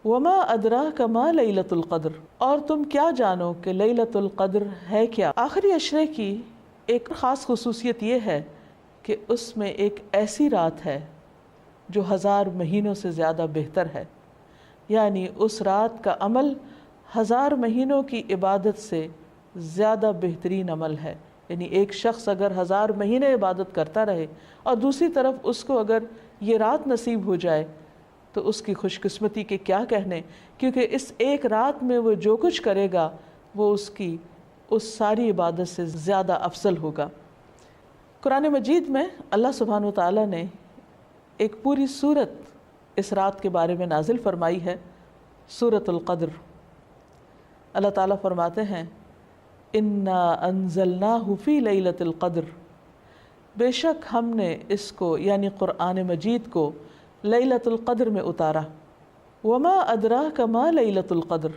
وما ادراک ما لیلۃ القدر، اور تم کیا جانو کہ لیلۃ القدر ہے کیا۔ آخری عشرے کی ایک خاص خصوصیت یہ ہے کہ اس میں ایک ایسی رات ہے جو 1000 مہینوں سے زیادہ بہتر ہے، یعنی اس رات کا عمل 1000 مہینوں کی عبادت سے زیادہ بہترین عمل ہے۔ یعنی ایک شخص اگر 1000 مہینے عبادت کرتا رہے اور دوسری طرف اس کو اگر یہ رات نصیب ہو جائے تو اس کی خوش قسمتی کے کیا کہنے، کیونکہ اس ایک رات میں وہ جو کچھ کرے گا وہ اس کی اس ساری عبادت سے زیادہ افضل ہوگا۔ قرآن مجید میں اللہ سبحانہ و تعالیٰ نے ایک پوری سورت اس رات کے بارے میں نازل فرمائی ہے، سورۃ القدر۔ اللہ تعالیٰ فرماتے ہیں اِنَّا أَنزَلْنَاهُ فِي لَيْلَةِ الْقَدْرِ، بے شک ہم نے اس کو یعنی قرآن مجید کو لیلۃ القدر میں اتارا۔ وما ادراک ما لیلۃ القدر،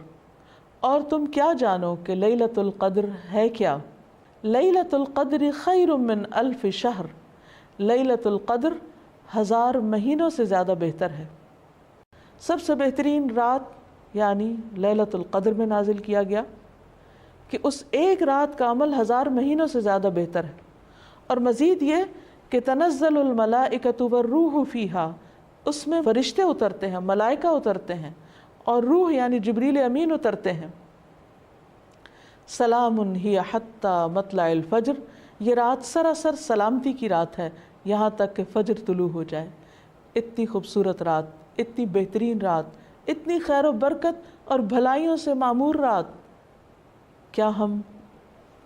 اور تم کیا جانو کہ لیلۃ القدر ہے کیا۔ لیلۃ القدر خیر من الف شہر، لیلۃ القدر 1000 مہینوں سے زیادہ بہتر ہے۔ سب سے بہترین رات یعنی لیلۃ القدر میں نازل کیا گیا کہ اس ایک رات کا عمل 1000 مہینوں سے زیادہ بہتر ہے۔ اور مزید یہ کہ تنزل الملائکۃ والروح فیہا، اس میں فرشتے اترتے ہیں، ملائکہ اترتے ہیں، اور روح یعنی جبریل امین اترتے ہیں۔ سلام ہی حتی مطلع الفجر، یہ رات سراسر سلامتی کی رات ہے یہاں تک کہ فجر طلوع ہو جائے۔ اتنی خوبصورت رات، اتنی بہترین رات، اتنی خیر و برکت اور بھلائیوں سے معمور رات، کیا ہم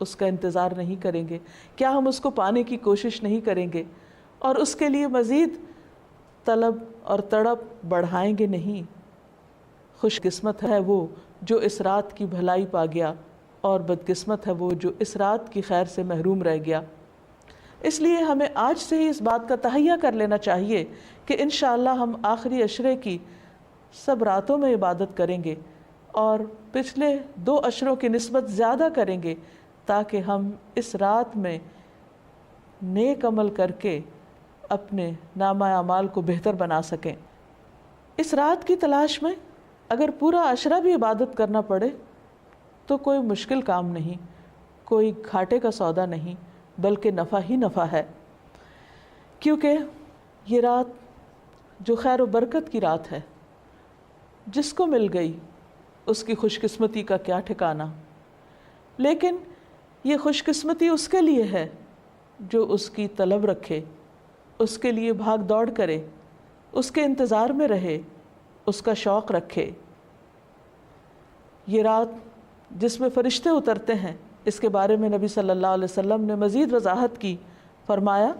اس کا انتظار نہیں کریں گے؟ کیا ہم اس کو پانے کی کوشش نہیں کریں گے اور اس کے لیے مزید طلب اور تڑپ بڑھائیں گے نہیں؟ خوش قسمت ہے وہ جو اس رات کی بھلائی پا گیا، اور بدقسمت ہے وہ جو اس رات کی خیر سے محروم رہ گیا۔ اس لیے ہمیں آج سے ہی اس بات کا تہیہ کر لینا چاہیے کہ انشاءاللہ ہم آخری عشرے کی سب راتوں میں عبادت کریں گے اور پچھلے 2 عشروں کی نسبت زیادہ کریں گے، تاکہ ہم اس رات میں نیک عمل کر کے اپنے نامہ اعمال کو بہتر بنا سکیں۔ اس رات کی تلاش میں اگر پورا عشرہ بھی عبادت کرنا پڑے تو کوئی مشکل کام نہیں، کوئی گھاٹے کا سودا نہیں، بلکہ نفع ہی نفع ہے، کیونکہ یہ رات جو خیر و برکت کی رات ہے، جس کو مل گئی اس کی خوش قسمتی کا کیا ٹھکانہ۔ لیکن یہ خوش قسمتی اس کے لیے ہے جو اس کی طلب رکھے، اس کے لیے بھاگ دوڑ کرے، اس کے انتظار میں رہے، اس کا شوق رکھے۔ یہ رات جس میں فرشتے اترتے ہیں، اس کے بارے میں نبی صلی اللہ علیہ وسلم نے مزید وضاحت کی، فرمایا،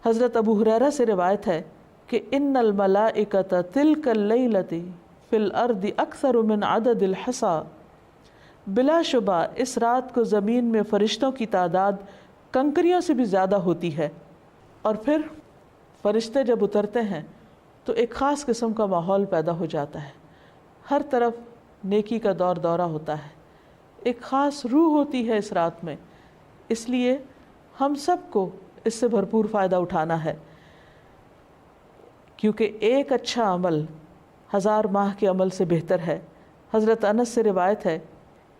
حضرت ابو ہریرہ سے روایت ہے کہ ان الملائکۃ تلک اللیلۃ فی الارض اکثر من عدد الحصی، بلا شبہ اس رات کو زمین میں فرشتوں کی تعداد کنکریوں سے بھی زیادہ ہوتی ہے۔ اور پھر فرشتے جب اترتے ہیں تو ایک خاص قسم کا ماحول پیدا ہو جاتا ہے، ہر طرف نیکی کا دور دورہ ہوتا ہے، ایک خاص روح ہوتی ہے اس رات میں۔ اس لیے ہم سب کو اس سے بھرپور فائدہ اٹھانا ہے، کیونکہ ایک اچھا عمل 1000 ماہ کے عمل سے بہتر ہے۔ حضرت انس سے روایت ہے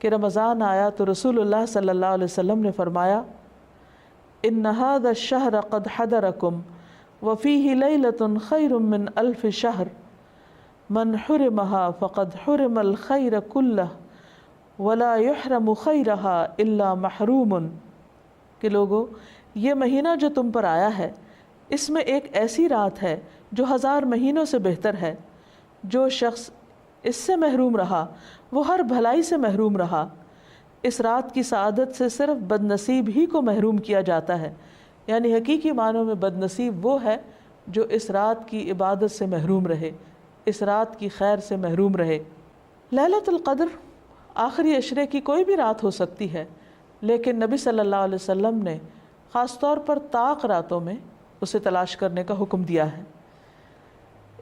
کہ رمضان آیا تو رسول اللہ صلی اللہ علیہ وسلم نے فرمایا، ان هذا الشهر قد حضركم وفيه ليلة خير من 1000 شهر من حرمها فقد حرم الخير كله ولا يحرم خيرها الا محروم، کہ لوگو یہ مہینہ جو تم پر آیا ہے اس میں ایک ایسی رات ہے جو 1000 مہینوں سے بہتر ہے، جو شخص اس سے محروم رہا وہ ہر بھلائی سے محروم رہا۔ اس رات کی سعادت سے صرف بد نصیب ہی کو محروم کیا جاتا ہے، یعنی حقیقی معنوں میں بد نصیب وہ ہے جو اس رات کی عبادت سے محروم رہے، اس رات کی خیر سے محروم رہے۔ لیلۃ القدر آخری عشرے کی کوئی بھی رات ہو سکتی ہے، لیکن نبی صلی اللہ علیہ وسلم نے خاص طور پر طاق راتوں میں اسے تلاش کرنے کا حکم دیا ہے۔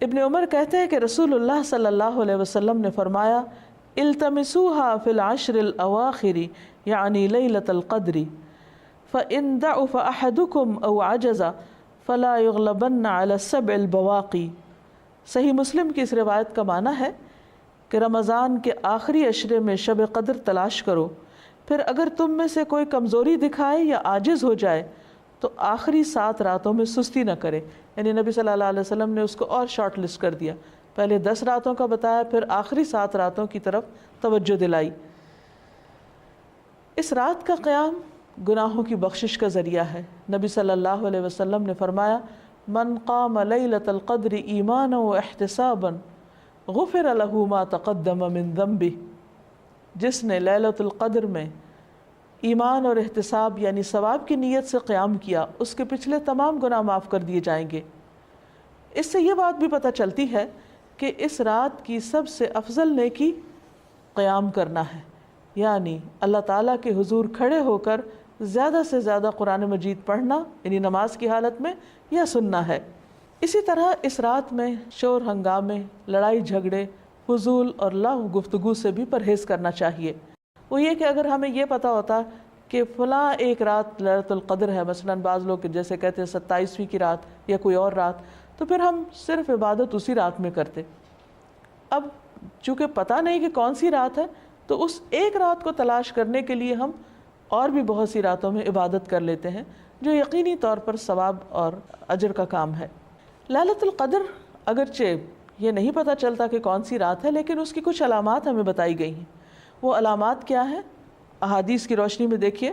ابن عمر کہتے ہیں کہ رسول اللہ صلی اللہ علیہ وسلم نے فرمایا، التمسوها فی العشر الاواخر یعنی لیلۃ القدر، فإن ضعف أحدكم أو عجز فلا يغلبن على السبع البواقی۔ صحیح مسلم کی اس روایت کا معنی ہے کہ رمضان کے آخری عشرے میں شب قدر تلاش کرو، پھر اگر تم میں سے کوئی کمزوری دکھائے یا عاجز ہو جائے تو آخری 7 راتوں میں سستی نہ کرے. یعنی نبی صلی اللہ علیہ وسلم نے اس کو اور شارٹ لسٹ کر دیا، پہلے 10 راتوں کا بتایا، پھر آخری 7 راتوں کی طرف توجہ دلائی. اس رات کا قیام گناہوں کی بخشش کا ذریعہ ہے. نبی صلی اللہ علیہ وسلم نے فرمایا من قام لیلۃ القدر ایمانا واحتسابا غفر له ما تقدم من ذنبه، جس نے لیلۃ القدر میں ایمان اور احتساب یعنی ثواب کی نیت سے قیام کیا، اس کے پچھلے تمام گناہ معاف کر دیے جائیں گے. اس سے یہ بات بھی پتہ چلتی ہے کہ اس رات کی سب سے افضل نیکی قیام کرنا ہے، یعنی اللہ تعالیٰ کے حضور کھڑے ہو کر زیادہ سے زیادہ قرآن مجید پڑھنا، یعنی نماز کی حالت میں، یا سننا ہے. اسی طرح اس رات میں شور ہنگامے، لڑائی جھگڑے، فضول اور لغو گفتگو سے بھی پرہیز کرنا چاہیے. وہ یہ کہ اگر ہمیں یہ پتہ ہوتا کہ فلاں ایک رات لیلۃ القدر ہے، مثلاً بعض لوگ جیسے کہتے ہیں 27ویں کی رات یا کوئی اور رات، تو پھر ہم صرف عبادت اسی رات میں کرتے. اب چونکہ پتہ نہیں کہ کون سی رات ہے، تو اس ایک رات کو تلاش کرنے کے لیے ہم اور بھی بہت سی راتوں میں عبادت کر لیتے ہیں، جو یقینی طور پر ثواب اور اجر کا کام ہے. لیلۃ القدر اگرچہ یہ نہیں پتہ چلتا کہ کون سی رات ہے، لیکن اس کی کچھ علامات ہمیں بتائی گئی ہیں. وہ علامات کیا ہیں؟ احادیث کی روشنی میں دیکھیے.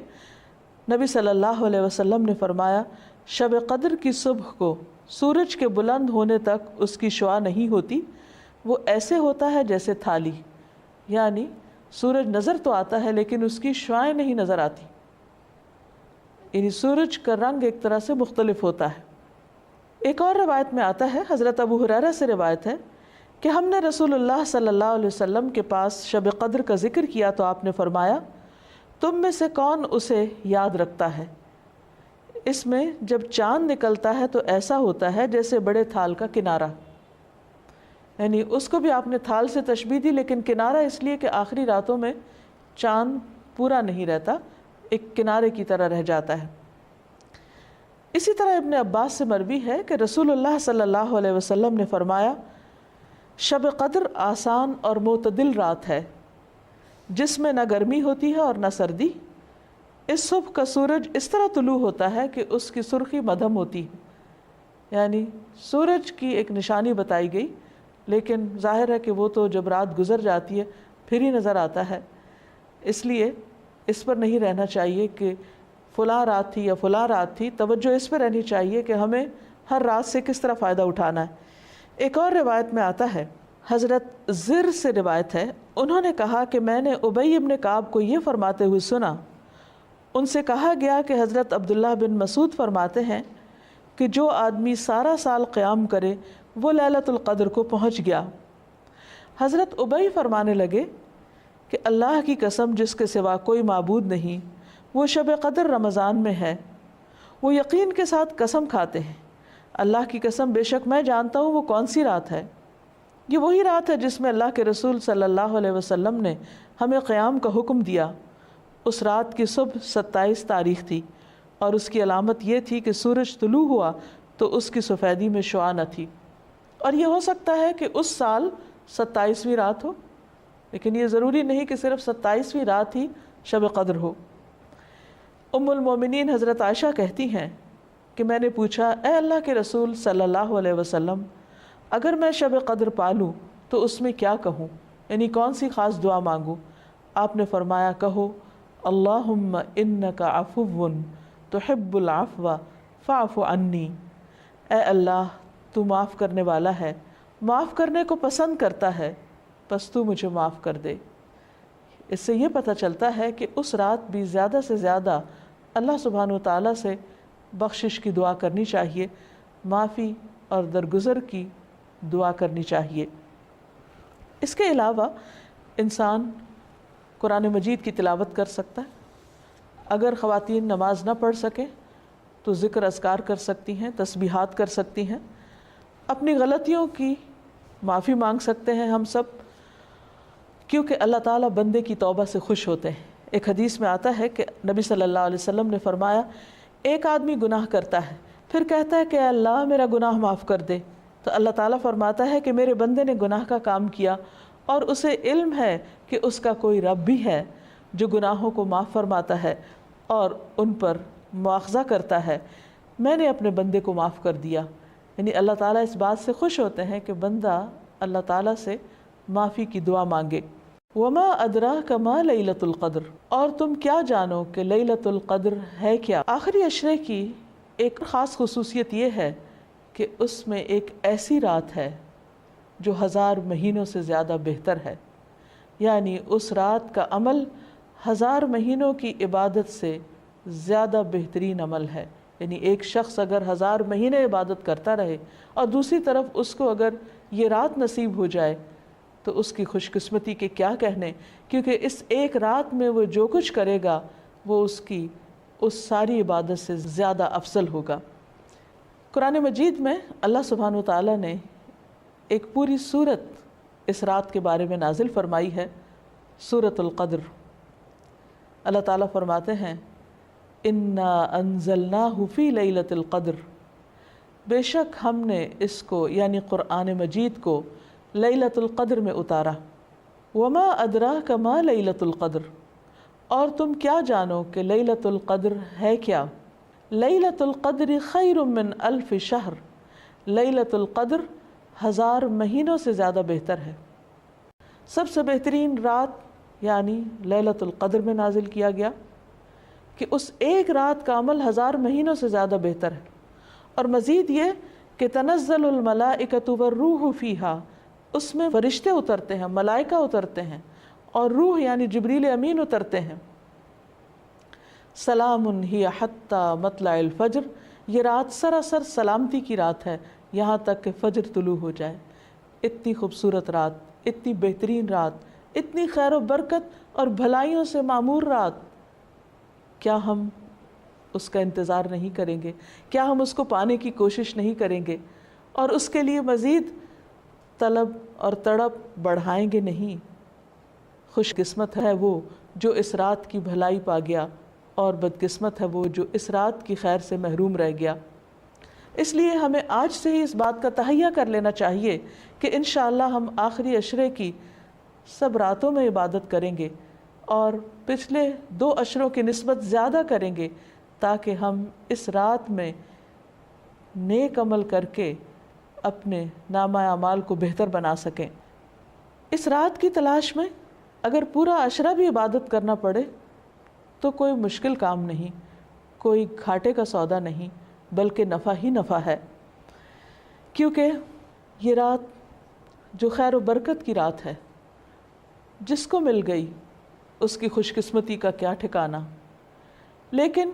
نبی صلی اللہ علیہ وسلم نے فرمایا شب قدر کی صبح کو سورج کے بلند ہونے تک اس کی شعاع نہیں ہوتی، وہ ایسے ہوتا ہے جیسے تھالی، یعنی سورج نظر تو آتا ہے لیکن اس کی شعاعیں نہیں نظر آتی، یعنی سورج کا رنگ ایک طرح سے مختلف ہوتا ہے. ایک اور روایت میں آتا ہے، حضرت ابو ہریرہ سے روایت ہے کہ ہم نے رسول اللہ صلی اللہ علیہ وسلم کے پاس شب قدر کا ذکر کیا تو آپ نے فرمایا تم میں سے کون اسے یاد رکھتا ہے؟ اس میں جب چاند نکلتا ہے تو ایسا ہوتا ہے جیسے بڑے تھال کا کنارہ، یعنی اس کو بھی آپ نے تھال سے تشبیہ دی، لیکن کنارہ اس لیے کہ آخری راتوں میں چاند پورا نہیں رہتا، ایک کنارے کی طرح رہ جاتا ہے. اسی طرح ابن عباس سے مروی ہے کہ رسول اللہ صلی اللہ علیہ وسلم نے فرمایا شب قدر آسان اور معتدل رات ہے جس میں نہ گرمی ہوتی ہے اور نہ سردی. اس صبح کا سورج اس طرح طلوع ہوتا ہے کہ اس کی سرخی مدھم ہوتی ہے، یعنی سورج کی ایک نشانی بتائی گئی، لیکن ظاہر ہے کہ وہ تو جب رات گزر جاتی ہے پھر ہی نظر آتا ہے. اس لیے اس پر نہیں رہنا چاہیے کہ فلاں رات تھی یا فلاں رات تھی، توجہ اس پہ رہنی چاہیے کہ ہمیں ہر رات سے کس طرح فائدہ اٹھانا ہے. ایک اور روایت میں آتا ہے، حضرت زر سے روایت ہے، انہوں نے کہا کہ میں نے ابی ابن کعب کو یہ فرماتے ہوئے سنا. ان سے کہا گیا کہ حضرت عبداللہ بن مسعود فرماتے ہیں کہ جو آدمی سارا سال قیام کرے وہ لیلۃ القدر کو پہنچ گیا. حضرت ابی فرمانے لگے کہ اللہ کی قسم جس کے سوا کوئی معبود نہیں، وہ شب قدر رمضان میں ہے. وہ یقین کے ساتھ قسم کھاتے ہیں، اللہ کی قسم بے شک میں جانتا ہوں وہ کون سی رات ہے. یہ وہی رات ہے جس میں اللہ کے رسول صلی اللہ علیہ وسلم نے ہمیں قیام کا حکم دیا. اس رات کی صبح 27 تاریخ تھی اور اس کی علامت یہ تھی کہ سورج طلوع ہوا تو اس کی سفیدی میں شعاع نہ تھی. اور یہ ہو سکتا ہے کہ اس سال 27ویں رات ہو، لیکن یہ ضروری نہیں کہ صرف 27ویں رات ہی شب قدر ہو. ام المومنین حضرت عائشہ کہتی ہیں کہ میں نے پوچھا اے اللہ کے رسول صلی اللہ علیہ وسلم، اگر میں شب قدر پالوں تو اس میں کیا کہوں، یعنی کون سی خاص دعا مانگوں؟ آپ نے فرمایا کہو اللہم انک عفو تحب العفو فاعف عنی، اے اللہ تو معاف کرنے والا ہے، معاف کرنے کو پسند کرتا ہے، بس تو مجھے معاف کر دے. اس سے یہ پتہ چلتا ہے کہ اس رات بھی زیادہ سے زیادہ اللہ سبحانہ وتعالیٰ سے بخشش کی دعا کرنی چاہیے، معافی اور درگزر کی دعا کرنی چاہیے. اس کے علاوہ انسان قرآن مجید کی تلاوت کر سکتا ہے. اگر خواتین نماز نہ پڑھ سکیں تو ذکر اذکار کر سکتی ہیں، تسبیحات کر سکتی ہیں، اپنی غلطیوں کی معافی مانگ سکتے ہیں ہم سب، کیونکہ اللہ تعالیٰ بندے کی توبہ سے خوش ہوتے ہیں. ایک حدیث میں آتا ہے کہ نبی صلی اللہ علیہ وسلم نے فرمایا ایک آدمی گناہ کرتا ہے پھر کہتا ہے کہ اے اللہ میرا گناہ معاف کر دے، تو اللہ تعالیٰ فرماتا ہے کہ میرے بندے نے گناہ کا کام کیا اور اسے علم ہے کہ اس کا کوئی رب بھی ہے جو گناہوں کو معاف فرماتا ہے اور ان پر مواخذہ کرتا ہے، میں نے اپنے بندے کو معاف کر دیا۔ یعنی اللہ تعالیٰ اس بات سے خوش ہوتے ہیں کہ بندہ اللہ تعالیٰ سے معافی کی دعا مانگے۔ وما ادراک ما لیلۃ القدر، اور تم کیا جانو کہ لیلۃ القدر ہے کیا؟ آخری عشرے کی ایک خاص خصوصیت یہ ہے کہ اس میں ایک ایسی رات ہے جو 1000 مہینوں سے زیادہ بہتر ہے، یعنی اس رات کا عمل 1000 مہینوں کی عبادت سے زیادہ بہترین عمل ہے۔ یعنی ایک شخص اگر 1000 مہینے عبادت کرتا رہے اور دوسری طرف اس کو اگر یہ رات نصیب ہو جائے تو اس کی خوش قسمتی کے کیا کہنے، کیونکہ اس ایک رات میں وہ جو کچھ کرے گا وہ اس کی اس ساری عبادت سے زیادہ افضل ہوگا۔ قرآن مجید میں اللہ سبحانہ و تعالیٰ نے ایک پوری سورت اس رات کے بارے میں نازل فرمائی ہے، سورۃ القدر۔ اللہ تعالیٰ فرماتے ہیں انا انزلناہ فی لیلۃ القدر، بے شک ہم نے اس کو یعنی قرآن مجید کو لیلۃ القدر میں اتارا۔ وما ادراک ما لیلۃ القدر، اور تم کیا جانو کہ لیلۃ القدر ہے کیا؟ لیلۃ القدر خیر من الف شہر، لیلۃ القدر 1000 مہینوں سے زیادہ بہتر ہے۔ سب سے بہترین رات یعنی لیلۃ القدر میں نازل کیا گیا کہ اس ایک رات کا عمل 1000 مہینوں سے زیادہ بہتر ہے۔ اور مزید یہ کہ تنزل الملائکۃ والروح فیہا، اس میں فرشتے اترتے ہیں، ملائکہ اترتے ہیں، اور روح یعنی جبریل امین اترتے ہیں۔ سلام ہی حتی مطلع الفجر، یہ رات سراسر سلامتی کی رات ہے یہاں تک کہ فجر طلوع ہو جائے۔ اتنی خوبصورت رات، اتنی بہترین رات، اتنی خیر و برکت اور بھلائیوں سے معمور رات، کیا ہم اس کا انتظار نہیں کریں گے؟ کیا ہم اس کو پانے کی کوشش نہیں کریں گے اور اس کے لیے مزید طلب اور تڑپ بڑھائیں گے نہیں؟ خوش قسمت ہے وہ جو اس رات کی بھلائی پا گیا، اور بدقسمت ہے وہ جو اس رات کی خیر سے محروم رہ گیا۔ اس لیے ہمیں آج سے ہی اس بات کا تہیہ کر لینا چاہیے کہ انشاءاللہ ہم آخری عشرے کی سب راتوں میں عبادت کریں گے اور پچھلے 2 عشروں کی نسبت زیادہ کریں گے، تاکہ ہم اس رات میں نیک عمل کر کے اپنے نامہ اعمال کو بہتر بنا سکیں۔ اس رات کی تلاش میں اگر پورا عشرہ بھی عبادت کرنا پڑے تو کوئی مشکل کام نہیں، کوئی گھاٹے کا سودا نہیں، بلکہ نفع ہی نفع ہے، کیونکہ یہ رات جو خیر و برکت کی رات ہے، جس کو مل گئی اس کی خوش قسمتی کا کیا ٹھکانہ۔ لیکن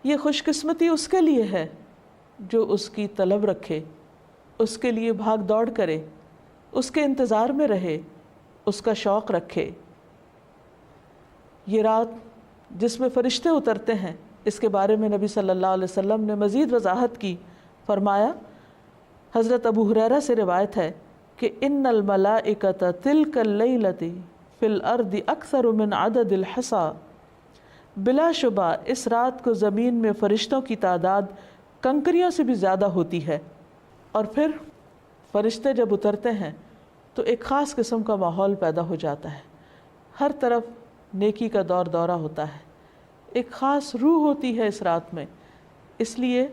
یہ خوش قسمتی اس کے لیے ہے جو اس کی طلب رکھے، اس کے لیے بھاگ دوڑ کرے، اس کے انتظار میں رہے، اس کا شوق رکھے۔ یہ رات جس میں فرشتے اترتے ہیں، اس کے بارے میں نبی صلی اللہ علیہ وسلم نے مزید وضاحت کی، فرمایا، حضرت ابو ہریرہ سے روایت ہے کہ ان الملائکۃ تلک اللیلۃ فی الارض اکثر من عدد الحصی، بلا شبہ اس رات کو زمین میں فرشتوں کی تعداد کنکریوں سے بھی زیادہ ہوتی ہے۔ اور پھر فرشتے جب اترتے ہیں تو ایک خاص قسم کا ماحول پیدا ہو جاتا ہے، ہر طرف نیکی کا دور دورہ ہوتا ہے، ایک خاص روح ہوتی ہے اس رات میں۔ اس لیے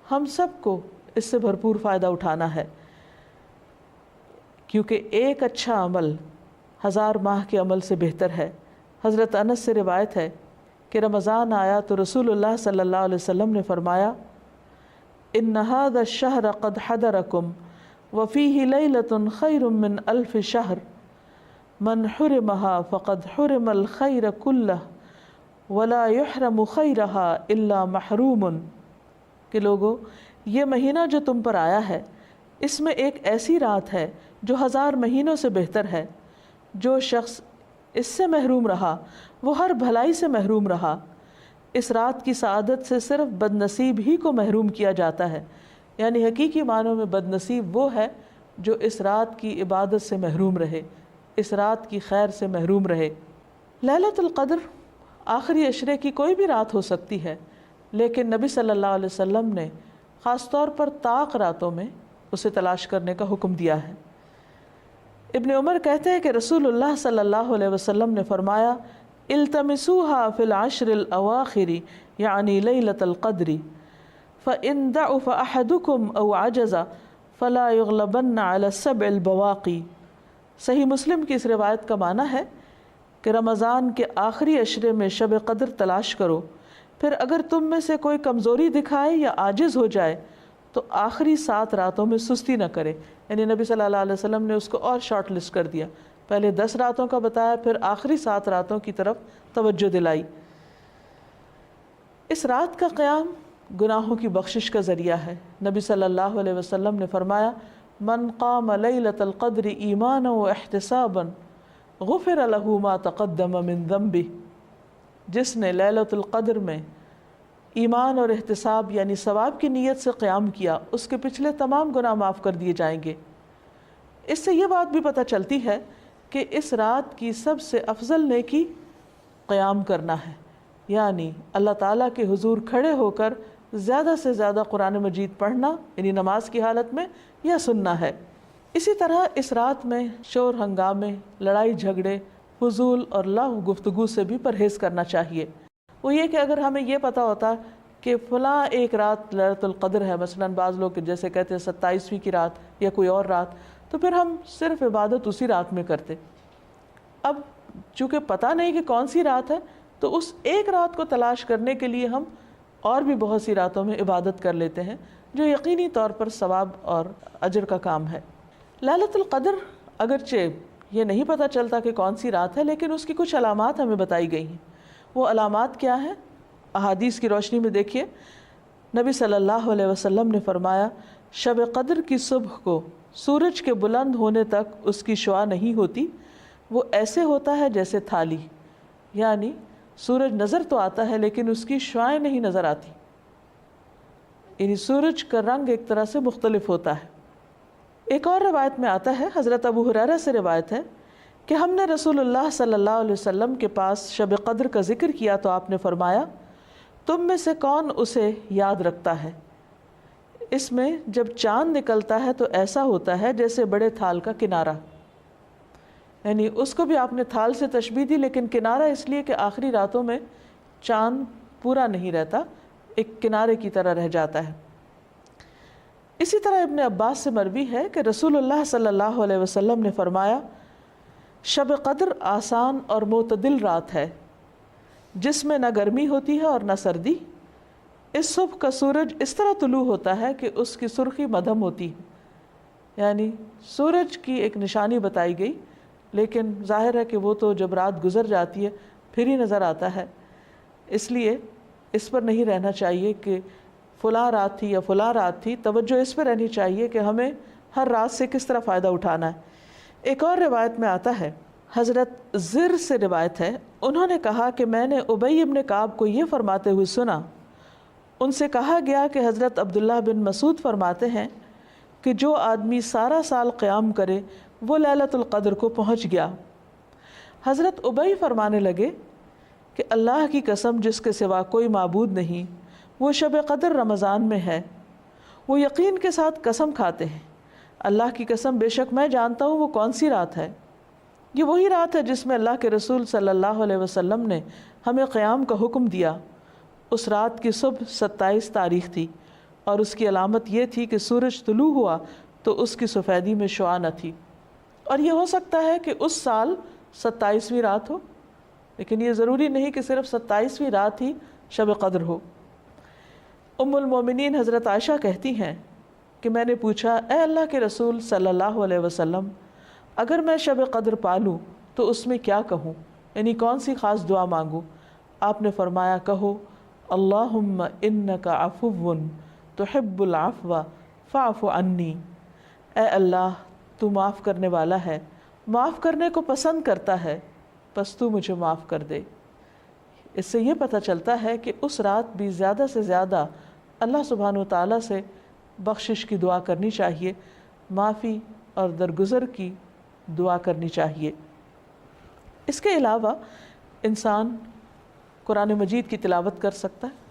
ہم سب کو اس سے بھرپور فائدہ اٹھانا ہے، کیونکہ ایک اچھا عمل 1000 ماہ کے عمل سے بہتر ہے۔ حضرت انس سے روایت ہے کہ رمضان آیا تو رسول اللہ صلی اللہ علیہ وسلم نے فرمایا، ان هذا الشهر قد حضركم وفيه ليلة خير من 1000 شهر من حرمها فقد حرم الخير كله ولا يحرم خيرها الا محروم، کہ لوگو یہ مہینہ جو تم پر آیا ہے اس میں ایک ایسی رات ہے جو 1000 مہینوں سے بہتر ہے، جو شخص اس سے محروم رہا وہ ہر بھلائی سے محروم رہا۔ اس رات کی سعادت سے صرف بد نصیب ہی کو محروم کیا جاتا ہے، یعنی حقیقی معنوں میں بد نصیب وہ ہے جو اس رات کی عبادت سے محروم رہے، اس رات کی خیر سے محروم رہے۔ لیلۃ القدر آخری عشرے کی کوئی بھی رات ہو سکتی ہے، لیکن نبی صلی اللہ علیہ وسلم نے خاص طور پر طاق راتوں میں اسے تلاش کرنے کا حکم دیا ہے۔ ابن عمر کہتے ہیں کہ رسول اللہ صلی اللہ علیہ وسلم نے فرمایا التمسوها فی العشر الاواخر یعنی لیلۃ القدر فإن ضعف أحدكم أو عجز فلا يغلبن على السبع البواقی۔ صحیح مسلم کی اس روایت کا معنی ہے کہ رمضان کے آخری عشرے میں شب قدر تلاش کرو، پھر اگر تم میں سے کوئی کمزوری دکھائے یا عاجز ہو جائے تو آخری 7 راتوں میں سستی نہ کرے۔ یعنی نبی صلی اللہ علیہ وسلم نے اس کو اور شارٹ لسٹ کر دیا، پہلے 10 راتوں کا بتایا، پھر آخری 7 راتوں کی طرف توجہ دلائی۔ اس رات کا قیام گناہوں کی بخشش کا ذریعہ ہے۔ نبی صلی اللہ علیہ وسلم نے فرمایا من قام لیلۃ القدر ایمانا واحتسابا غفر له ما تقدم من ذنبہ، جس نے لیلۃ القدر میں ایمان اور احتساب یعنی ثواب کی نیت سے قیام کیا، اس کے پچھلے تمام گناہ معاف کر دیے جائیں گے۔ اس سے یہ بات بھی پتہ چلتی ہے کہ اس رات کی سب سے افضل نیکی قیام کرنا ہے، یعنی اللہ تعالیٰ کے حضور کھڑے ہو کر زیادہ سے زیادہ قرآن مجید پڑھنا، یعنی نماز کی حالت میں، یا سننا ہے۔ اسی طرح اس رات میں شور ہنگامے، لڑائی جھگڑے، فضول اور لغو گفتگو سے بھی پرہیز کرنا چاہیے۔ وہ یہ کہ اگر ہمیں یہ پتہ ہوتا کہ فلاں ایک رات لیلۃ القدر ہے، مثلاً بعض لوگ جیسے کہتے ہیں 27ویں کی رات یا کوئی اور رات، تو پھر ہم صرف عبادت اسی رات میں کرتے۔ اب چونکہ پتہ نہیں کہ کون سی رات ہے، تو اس ایک رات کو تلاش کرنے کے لیے ہم اور بھی بہت سی راتوں میں عبادت کر لیتے ہیں، جو یقینی طور پر ثواب اور اجر کا کام ہے۔ لیلۃ القدر اگرچہ یہ نہیں پتہ چلتا کہ کون سی رات ہے، لیکن اس کی کچھ علامات ہمیں بتائی گئی ہیں۔ وہ علامات کیا ہیں؟ احادیث کی روشنی میں دیکھیے، نبی صلی اللہ علیہ وسلم نے فرمایا شب قدر کی صبح کو سورج کے بلند ہونے تک اس کی شعاع نہیں ہوتی، وہ ایسے ہوتا ہے جیسے تھالی، یعنی سورج نظر تو آتا ہے لیکن اس کی شعاعیں نہیں نظر آتی، یعنی سورج کا رنگ ایک طرح سے مختلف ہوتا ہے۔ ایک اور روایت میں آتا ہے، حضرت ابو ہریرہ سے روایت ہے کہ ہم نے رسول اللہ صلی اللہ علیہ وسلم کے پاس شب قدر کا ذکر کیا تو آپ نے فرمایا تم میں سے کون اسے یاد رکھتا ہے؟ اس میں جب چاند نکلتا ہے تو ایسا ہوتا ہے جیسے بڑے تھال کا کنارہ، یعنی اس کو بھی آپ نے تھال سے تشبیہ دی، لیکن کنارہ اس لیے کہ آخری راتوں میں چاند پورا نہیں رہتا، ایک کنارے کی طرح رہ جاتا ہے۔ اسی طرح ابن عباس سے مروی ہے کہ رسول اللہ صلی اللہ علیہ وسلم نے فرمایا شب قدر آسان اور معتدل رات ہے جس میں نہ گرمی ہوتی ہے اور نہ سردی۔ اس صبح کا سورج اس طرح طلوع ہوتا ہے کہ اس کی سرخی مدھم ہوتی ہے، یعنی سورج کی ایک نشانی بتائی گئی، لیکن ظاہر ہے کہ وہ تو جب رات گزر جاتی ہے پھر ہی نظر آتا ہے، اس لیے اس پر نہیں رہنا چاہیے کہ فلاں رات تھی یا فلاں رات تھی، توجہ اس پہ رہنی چاہیے کہ ہمیں ہر رات سے کس طرح فائدہ اٹھانا ہے۔ ایک اور روایت میں آتا ہے، حضرت زر سے روایت ہے، انہوں نے کہا کہ میں نے ابی ابن کعب کو یہ فرماتے ہوئے سنا، ان سے کہا گیا کہ حضرت عبداللہ بن مسعود فرماتے ہیں کہ جو آدمی سارا سال قیام کرے وہ لیلۃ القدر کو پہنچ گیا۔ حضرت ابی فرمانے لگے کہ اللہ کی قسم جس کے سوا کوئی معبود نہیں، وہ شب قدر رمضان میں ہے۔ وہ یقین کے ساتھ قسم کھاتے ہیں، اللہ کی قسم بے شک میں جانتا ہوں وہ کون سی رات ہے۔ یہ وہی رات ہے جس میں اللہ کے رسول صلی اللہ علیہ وسلم نے ہمیں قیام کا حکم دیا۔ اس رات کی صبح 27 تاریخ تھی اور اس کی علامت یہ تھی کہ سورج طلوع ہوا تو اس کی سفیدی میں شعاع نہ تھی، اور یہ ہو سکتا ہے کہ اس سال 27ویں رات ہو، لیکن یہ ضروری نہیں کہ صرف 27ویں رات ہی شب قدر ہو۔ ام المومنین حضرت عائشہ کہتی ہیں کہ میں نے پوچھا اے اللہ کے رسول صلی اللہ علیہ وسلم، اگر میں شب قدر پالوں تو اس میں کیا کہوں، یعنی کون سی خاص دعا مانگوں؟ آپ نے فرمایا کہو اللہم انک عفو تحب العفو فاعف عنی، اے اللہ تو معاف کرنے والا ہے، معاف کرنے کو پسند کرتا ہے، بس تو مجھے معاف کر دے۔ اس سے یہ پتہ چلتا ہے کہ اس رات بھی زیادہ سے زیادہ اللہ سبحانہ وتعالیٰ سے بخشش کی دعا کرنی چاہیے، معافی اور درگزر کی دعا کرنی چاہیے۔ اس کے علاوہ انسان قرآن مجید کی تلاوت کر سکتا ہے،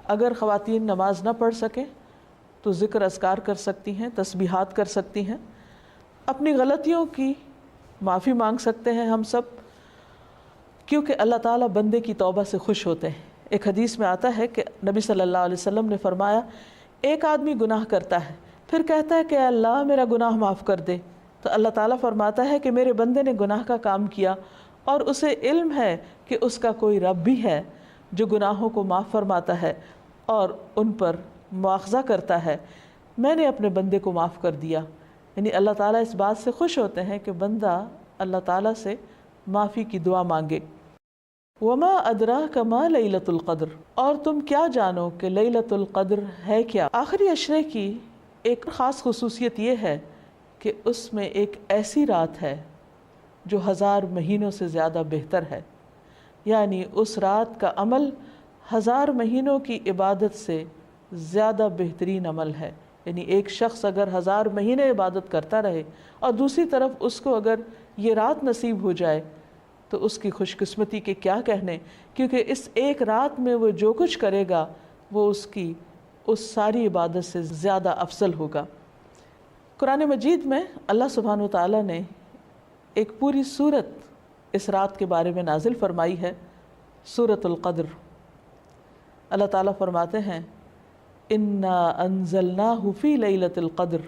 اگر خواتین نماز نہ پڑھ سکیں تو ذکر اذکار کر سکتی ہیں، تسبیحات کر سکتی ہیں، اپنی غلطیوں کی معافی مانگ سکتے ہیں ہم سب، کیونکہ اللہ تعالیٰ بندے کی توبہ سے خوش ہوتے ہیں۔ ایک حدیث میں آتا ہے کہ نبی صلی اللہ علیہ وسلم نے فرمایا، ایک آدمی گناہ کرتا ہے، پھر کہتا ہے کہ اے اللہ میرا گناہ معاف کر دے، تو اللہ تعالیٰ فرماتا ہے کہ میرے بندے نے گناہ کا کام کیا اور اسے علم ہے کہ اس کا کوئی رب بھی ہے جو گناہوں کو معاف فرماتا ہے اور ان پر مواخذہ کرتا ہے، میں نے اپنے بندے کو معاف کر دیا۔ یعنی اللہ تعالیٰ اس بات سے خوش ہوتے ہیں کہ بندہ اللہ تعالیٰ سے معافی کی دعا مانگے۔ وما ادراک ما لیلۃ القدر، اور تم کیا جانو کہ لیلۃ القدر ہے کیا؟ آخری عشرے کی ایک خاص خصوصیت یہ ہے کہ اس میں ایک ایسی رات ہے جو 1000 مہینوں سے زیادہ بہتر ہے، یعنی اس رات کا عمل 1000 مہینوں کی عبادت سے زیادہ بہترین عمل ہے۔ یعنی ایک شخص اگر 1000 مہینے عبادت کرتا رہے اور دوسری طرف اس کو اگر یہ رات نصیب ہو جائے تو اس کی خوش قسمتی کے کیا کہنے، کیونکہ اس ایک رات میں وہ جو کچھ کرے گا وہ اس کی اس ساری عبادت سے زیادہ افضل ہوگا۔ قرآن مجید میں اللہ سبحانہ وتعالیٰ نے ایک پوری سورت اس رات کے بارے میں نازل فرمائی ہے، سورۃ القدر۔ اللہ تعالیٰ فرماتے ہیں، انا انزلناہ فی لیلۃ القدر،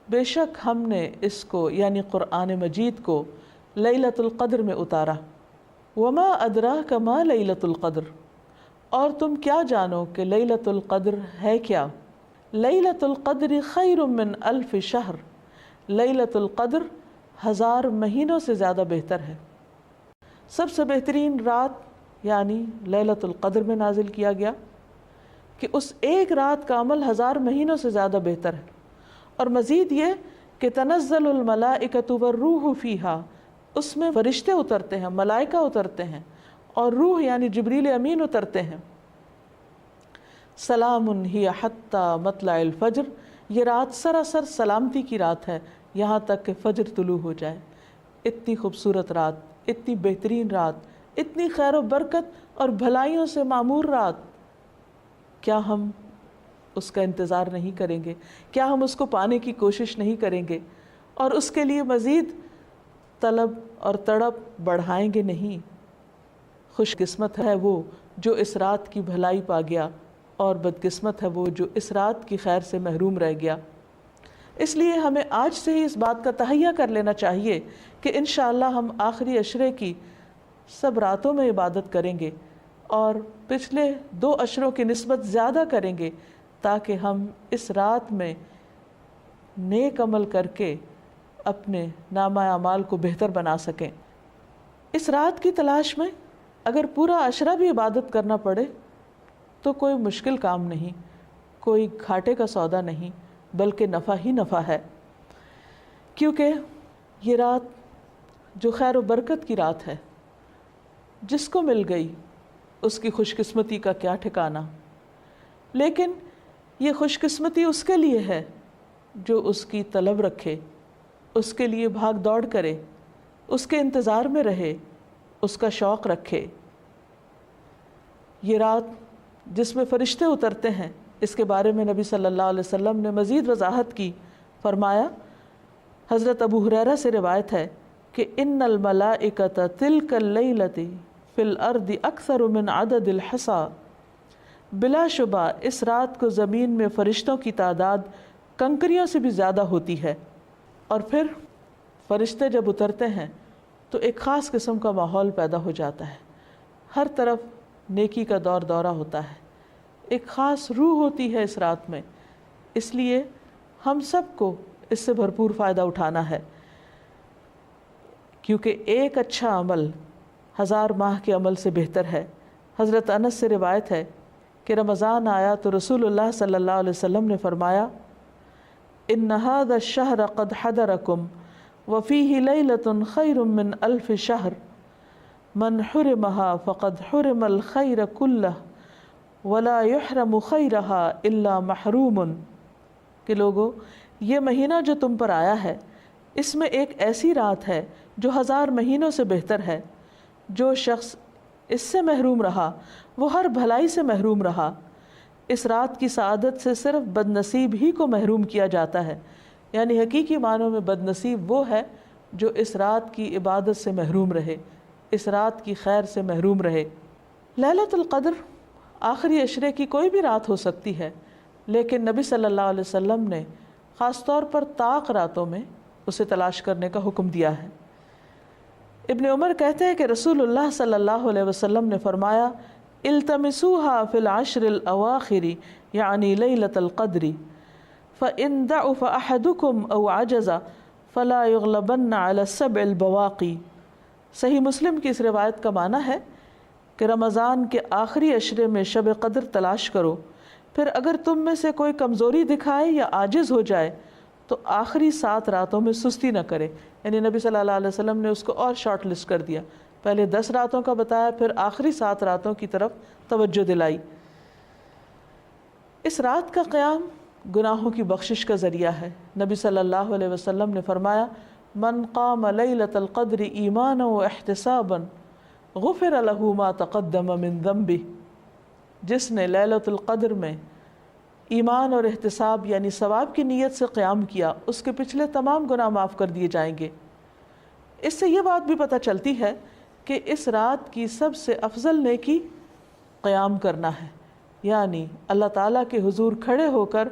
بے شک ہم نے اس کو یعنی قرآن مجید کو لیلۃ القدر میں اتارا۔ وما ادراک ما لیلۃ القدر، اور تم کیا جانو کہ لیلۃ القدر ہے کیا؟ لیلۃ القدر خیر من الف شہر، لیلۃ القدر 1000 مہینوں سے زیادہ بہتر ہے۔ سب سے بہترین رات یعنی لیلۃ القدر میں نازل کیا گیا کہ اس ایک رات کا عمل 1000 مہینوں سے زیادہ بہتر ہے، اور مزید یہ کہ تنزل الملائکۃ والروح فیہا، اس میں فرشتے اترتے ہیں، ملائکہ اترتے ہیں، اور روح یعنی جبریل امین اترتے ہیں۔ سلام ہی حتی مطلع الفجر، یہ رات سراسر سلامتی کی رات ہے یہاں تک کہ فجر طلوع ہو جائے۔ اتنی خوبصورت رات، اتنی بہترین رات، اتنی خیر و برکت اور بھلائیوں سے معمور رات، کیا ہم اس کا انتظار نہیں کریں گے؟ کیا ہم اس کو پانے کی کوشش نہیں کریں گے اور اس کے لیے مزید طلب اور تڑپ بڑھائیں گے نہیں؟ خوش قسمت ہے وہ جو اس رات کی بھلائی پا گیا، اور بدقسمت ہے وہ جو اس رات کی خیر سے محروم رہ گیا۔ اس لیے ہمیں آج سے ہی اس بات کا تہیہ کر لینا چاہیے کہ انشاءاللہ ہم آخری عشرے کی سب راتوں میں عبادت کریں گے اور پچھلے 2 عشروں کی نسبت زیادہ کریں گے، تاکہ ہم اس رات میں نیک عمل کر کے اپنے نامہ اعمال کو بہتر بنا سکیں۔ اس رات کی تلاش میں اگر پورا عشرہ بھی عبادت کرنا پڑے تو کوئی مشکل کام نہیں، کوئی گھاٹے کا سودا نہیں، بلکہ نفع ہی نفع ہے، کیونکہ یہ رات جو خیر و برکت کی رات ہے، جس کو مل گئی اس کی خوش قسمتی کا کیا ٹھکانہ۔ لیکن یہ خوش قسمتی اس کے لیے ہے جو اس کی طلب رکھے، اس کے لیے بھاگ دوڑ کرے، اس کے انتظار میں رہے، اس کا شوق رکھے۔ یہ رات جس میں فرشتے اترتے ہیں، اس کے بارے میں نبی صلی اللہ علیہ وسلم نے مزید وضاحت کی، فرمایا، حضرت ابو ہریرہ سے روایت ہے کہ ان الملائکۃ تلک اللیلۃ فی الارض اکثر من عدد الحصی، بلا شبہ اس رات کو زمین میں فرشتوں کی تعداد کنکریوں سے بھی زیادہ ہوتی ہے۔ اور پھر فرشتے جب اترتے ہیں تو ایک خاص قسم کا ماحول پیدا ہو جاتا ہے، ہر طرف نیکی کا دور دورہ ہوتا ہے، ایک خاص روح ہوتی ہے اس رات میں۔ اس لیے ہم سب کو اس سے بھرپور فائدہ اٹھانا ہے، کیونکہ ایک اچھا عمل 1000 ماہ کے عمل سے بہتر ہے۔ حضرت انس سے روایت ہے کہ رمضان آیا تو رسول اللہ صلی اللہ علیہ وسلم نے فرمایا، ان هذا الشهر قد حضركم وفيه ليلة خير من 1000 شهر من حرمها فقد حرم الخير كله ولا يحرم خيرها الا محروم، کہ لوگو یہ مہینہ جو تم پر آیا ہے اس میں ایک ایسی رات ہے جو 1000 مہینوں سے بہتر ہے، جو شخص اس سے محروم رہا وہ ہر بھلائی سے محروم رہا۔ اس رات کی سعادت سے صرف بد نصیب ہی کو محروم کیا جاتا ہے، یعنی حقیقی معنوں میں بد نصیب وہ ہے جو اس رات کی عبادت سے محروم رہے، اس رات کی خیر سے محروم رہے۔ لیلۃ القدر آخری عشرے کی کوئی بھی رات ہو سکتی ہے، لیکن نبی صلی اللہ علیہ وسلم نے خاص طور پر طاق راتوں میں اسے تلاش کرنے کا حکم دیا ہے۔ ابن عمر کہتے ہیں کہ رسول اللہ صلی اللہ علیہ وسلم نے فرمایا، التمسوها فی العشر الاواخر یعنی لیلۃ القدر فإن ضعف أحدكم أو عجز فلا يغلبن على السبع البواقی۔ صحیح مسلم کی اس روایت کا معنی ہے کہ رمضان کے آخری عشرے میں شب قدر تلاش کرو، پھر اگر تم میں سے کوئی کمزوری دکھائے یا عاجز ہو جائے تو آخری 7 راتوں میں سستی نہ کرے۔ یعنی نبی صلی اللہ علیہ وسلم نے اس کو اور شارٹ لسٹ کر دیا، پہلے 10 راتوں کا بتایا، پھر آخری 7 راتوں کی طرف توجہ دلائی۔ اس رات کا قیام گناہوں کی بخشش کا ذریعہ ہے۔ نبی صلی اللہ علیہ وسلم نے فرمایا، من قام لیلۃ القدر ایمانا واحتسابا غفر له ما تقدم من ذنبہ، جس نے لیلۃ القدر میں ایمان اور احتساب یعنی ثواب کی نیت سے قیام کیا، اس کے پچھلے تمام گناہ معاف کر دیے جائیں گے۔ اس سے یہ بات بھی پتہ چلتی ہے کہ اس رات کی سب سے افضل نیکی قیام کرنا ہے، یعنی اللہ تعالیٰ کے حضور کھڑے ہو کر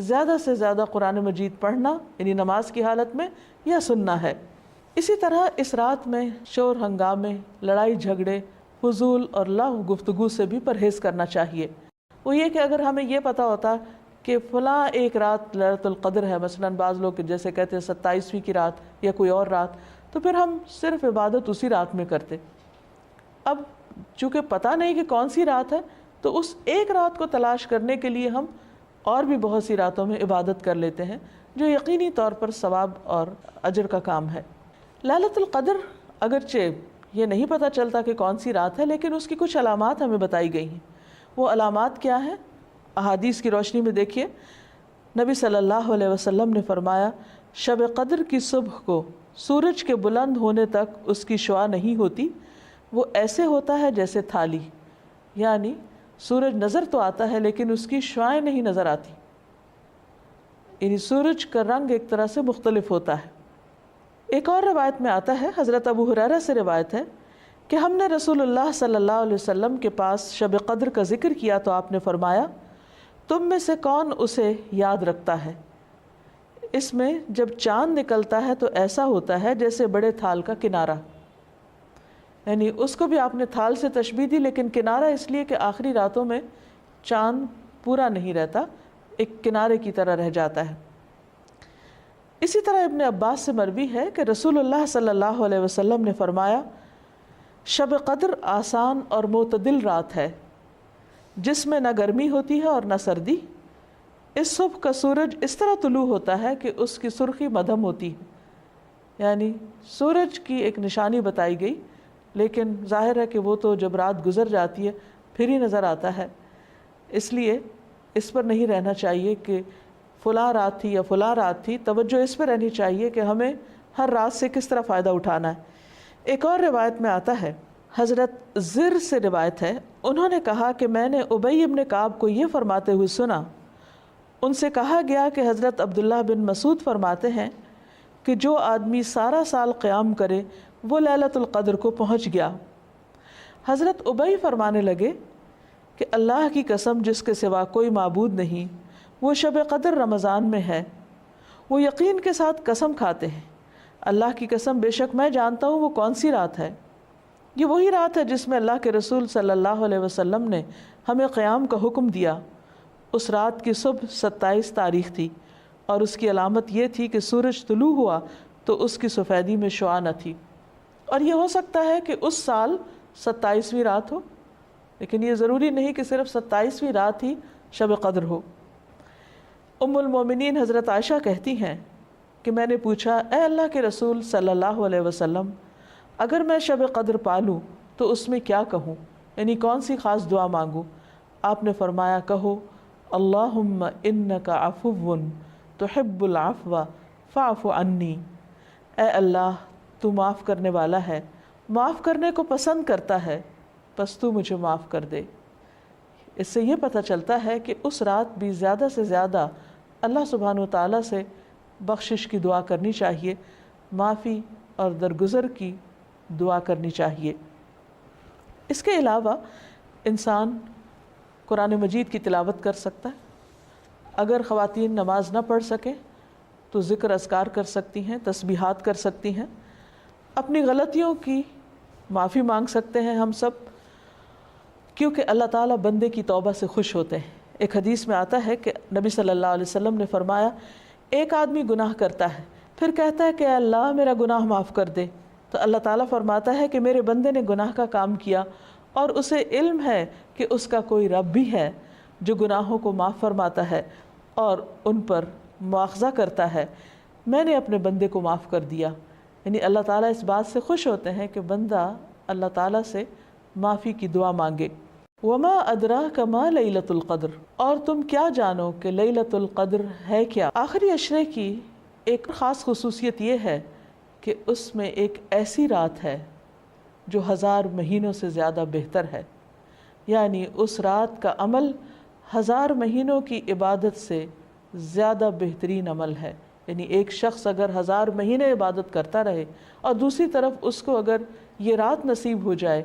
زیادہ سے زیادہ قرآن مجید پڑھنا، یعنی نماز کی حالت میں، یا سننا ہے۔ اسی طرح اس رات میں شور ہنگامے، لڑائی جھگڑے، فضول اور لغو گفتگو سے بھی پرہیز کرنا چاہیے۔ وہ یہ کہ اگر ہمیں یہ پتہ ہوتا کہ فلاں ایک رات لیلۃ القدر ہے، مثلاً بعض لوگ جیسے کہتے ہیں 27ویں کی رات یا کوئی اور رات، تو پھر ہم صرف عبادت اسی رات میں کرتے۔ اب چونکہ پتہ نہیں کہ کون سی رات ہے، تو اس ایک رات کو تلاش کرنے کے لیے ہم اور بھی بہت سی راتوں میں عبادت کر لیتے ہیں، جو یقینی طور پر ثواب اور اجر کا کام ہے۔ لیلۃ القدر اگرچہ یہ نہیں پتہ چلتا کہ کون سی رات ہے، لیکن اس کی کچھ علامات ہمیں بتائی گئی ہیں۔ وہ علامات کیا ہیں؟ احادیث کی روشنی میں دیکھیے، نبی صلی اللہ علیہ وسلم نے فرمایا، شب قدر کی صبح کو سورج کے بلند ہونے تک اس کی شعاع نہیں ہوتی، وہ ایسے ہوتا ہے جیسے تھالی، یعنی سورج نظر تو آتا ہے لیکن اس کی شعاعیں نہیں نظر آتی، یعنی سورج کا رنگ ایک طرح سے مختلف ہوتا ہے۔ ایک اور روایت میں آتا ہے، حضرت ابو ہریرہ سے روایت ہے کہ ہم نے رسول اللہ صلی اللہ علیہ وسلم کے پاس شب قدر کا ذکر کیا تو آپ نے فرمایا، تم میں سے کون اسے یاد رکھتا ہے؟ اس میں جب چاند نکلتا ہے تو ایسا ہوتا ہے جیسے بڑے تھال کا کنارہ، یعنی اس کو بھی آپ نے تھال سے تشبیہ دی، لیکن کنارہ اس لیے کہ آخری راتوں میں چاند پورا نہیں رہتا، ایک کنارے کی طرح رہ جاتا ہے۔ اسی طرح ابن عباس سے مروی ہے کہ رسول اللہ صلی اللہ علیہ وسلم نے فرمایا، شب قدر آسان اور معتدل رات ہے، جس میں نہ گرمی ہوتی ہے اور نہ سردی۔ اس صبح کا سورج اس طرح طلوع ہوتا ہے کہ اس کی سرخی مدھم ہوتی ہے، یعنی سورج کی ایک نشانی بتائی گئی، لیکن ظاہر ہے کہ وہ تو جب رات گزر جاتی ہے پھر ہی نظر آتا ہے، اس لیے اس پر نہیں رہنا چاہیے کہ فلاں رات تھی یا فلاں رات تھی، توجہ اس پہ رہنی چاہیے کہ ہمیں ہر رات سے کس طرح فائدہ اٹھانا ہے۔ ایک اور روایت میں آتا ہے، حضرت زر سے روایت ہے، انہوں نے کہا کہ میں نے ابی ابن کعب کو یہ فرماتے ہوئے سنا، ان سے کہا گیا کہ حضرت عبداللہ بن مسعود فرماتے ہیں کہ جو آدمی سارا سال قیام کرے وہ لیلۃ القدر کو پہنچ گیا۔ حضرت ابی فرمانے لگے کہ اللہ کی قسم جس کے سوا کوئی معبود نہیں، وہ شب قدر رمضان میں ہے۔ وہ یقین کے ساتھ قسم کھاتے ہیں، اللہ کی قسم بے شک میں جانتا ہوں وہ کون سی رات ہے۔ یہ وہی رات ہے جس میں اللہ کے رسول صلی اللہ علیہ وسلم نے ہمیں قیام کا حکم دیا۔ اس رات کی صبح 27 تاریخ تھی، اور اس کی علامت یہ تھی کہ سورج طلوع ہوا تو اس کی سفیدی میں شعاع نہ تھی۔ اور یہ ہو سکتا ہے کہ اس سال 27ویں رات ہو، لیکن یہ ضروری نہیں کہ صرف 27ویں رات ہی شب قدر ہو۔ ام المومنین حضرت عائشہ کہتی ہیں کہ میں نے پوچھا، اے اللہ کے رسول صلی اللہ علیہ وسلم، اگر میں شب قدر پالوں تو اس میں کیا کہوں، یعنی کون سی خاص دعا مانگوں؟ آپ نے فرمایا، کہو اللہم انک عفو تحب العفو فاعف عنی، اے اللہ تو معاف کرنے والا ہے، معاف کرنے کو پسند کرتا ہے، پس تو مجھے معاف کر دے۔ اس سے یہ پتہ چلتا ہے کہ اس رات بھی زیادہ سے زیادہ اللہ سبحانہ و تعالیٰ سے بخشش کی دعا کرنی چاہیے، معافی اور درگزر کی دعا کرنی چاہیے۔ اس کے علاوہ انسان قرآن مجید کی تلاوت کر سکتا ہے۔ اگر خواتین نماز نہ پڑھ سکیں تو ذکر اذکار کر سکتی ہیں، تسبیحات کر سکتی ہیں، اپنی غلطیوں کی معافی مانگ سکتے ہیں ہم سب، کیونکہ اللہ تعالیٰ بندے کی توبہ سے خوش ہوتے ہیں۔ ایک حدیث میں آتا ہے کہ نبی صلی اللہ علیہ وسلم نے فرمایا، ایک آدمی گناہ کرتا ہے، پھر کہتا ہے کہ اے اللہ میرا گناہ معاف کر دے، تو اللہ تعالیٰ فرماتا ہے کہ میرے بندے نے گناہ کا کام کیا اور اسے علم ہے کہ اس کا کوئی رب بھی ہے جو گناہوں کو معاف فرماتا ہے اور ان پر مواخذہ کرتا ہے، میں نے اپنے بندے کو معاف کر دیا۔ یعنی اللہ تعالیٰ اس بات سے خوش ہوتے ہیں کہ بندہ اللہ تعالیٰ سے معافی کی دعا مانگے۔ وما ادراک ما لیلۃ القدر، اور تم کیا جانو کہ لیلۃ القدر ہے کیا؟ آخری عشرے کی ایک خاص خصوصیت یہ ہے کہ اس میں ایک ایسی رات ہے جو 1000 مہینوں سے زیادہ بہتر ہے، یعنی اس رات کا عمل 1000 مہینوں کی عبادت سے زیادہ بہترین عمل ہے۔ یعنی ایک شخص اگر 1000 مہینے عبادت کرتا رہے اور دوسری طرف اس کو اگر یہ رات نصیب ہو جائے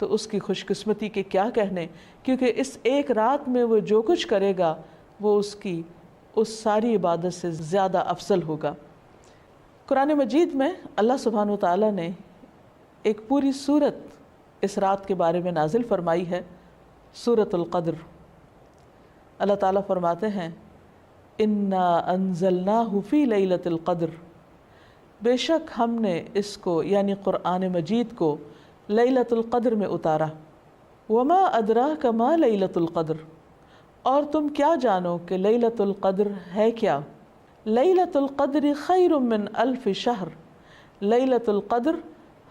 تو اس کی خوش قسمتی کے کیا کہنے، کیونکہ اس ایک رات میں وہ جو کچھ کرے گا وہ اس کی اس ساری عبادت سے زیادہ افضل ہوگا۔ قرآن مجید میں اللہ سبحانہ وتعالیٰ نے ایک پوری سورت اس رات کے بارے میں نازل فرمائی ہے، سورۃ القدر۔ اللہ تعالیٰ فرماتے ہیں، انا انزلناہ فی لیلۃ القدر، بے شک ہم نے اس کو یعنی قرآن مجید کو لیلۃ القدر میں اتارا۔ وما ادراک ما لیلۃ القدر، اور تم کیا جانو کہ لیلۃ القدر ہے کیا؟ لیلۃ القدر خیر من الف شہر، لیلۃ القدر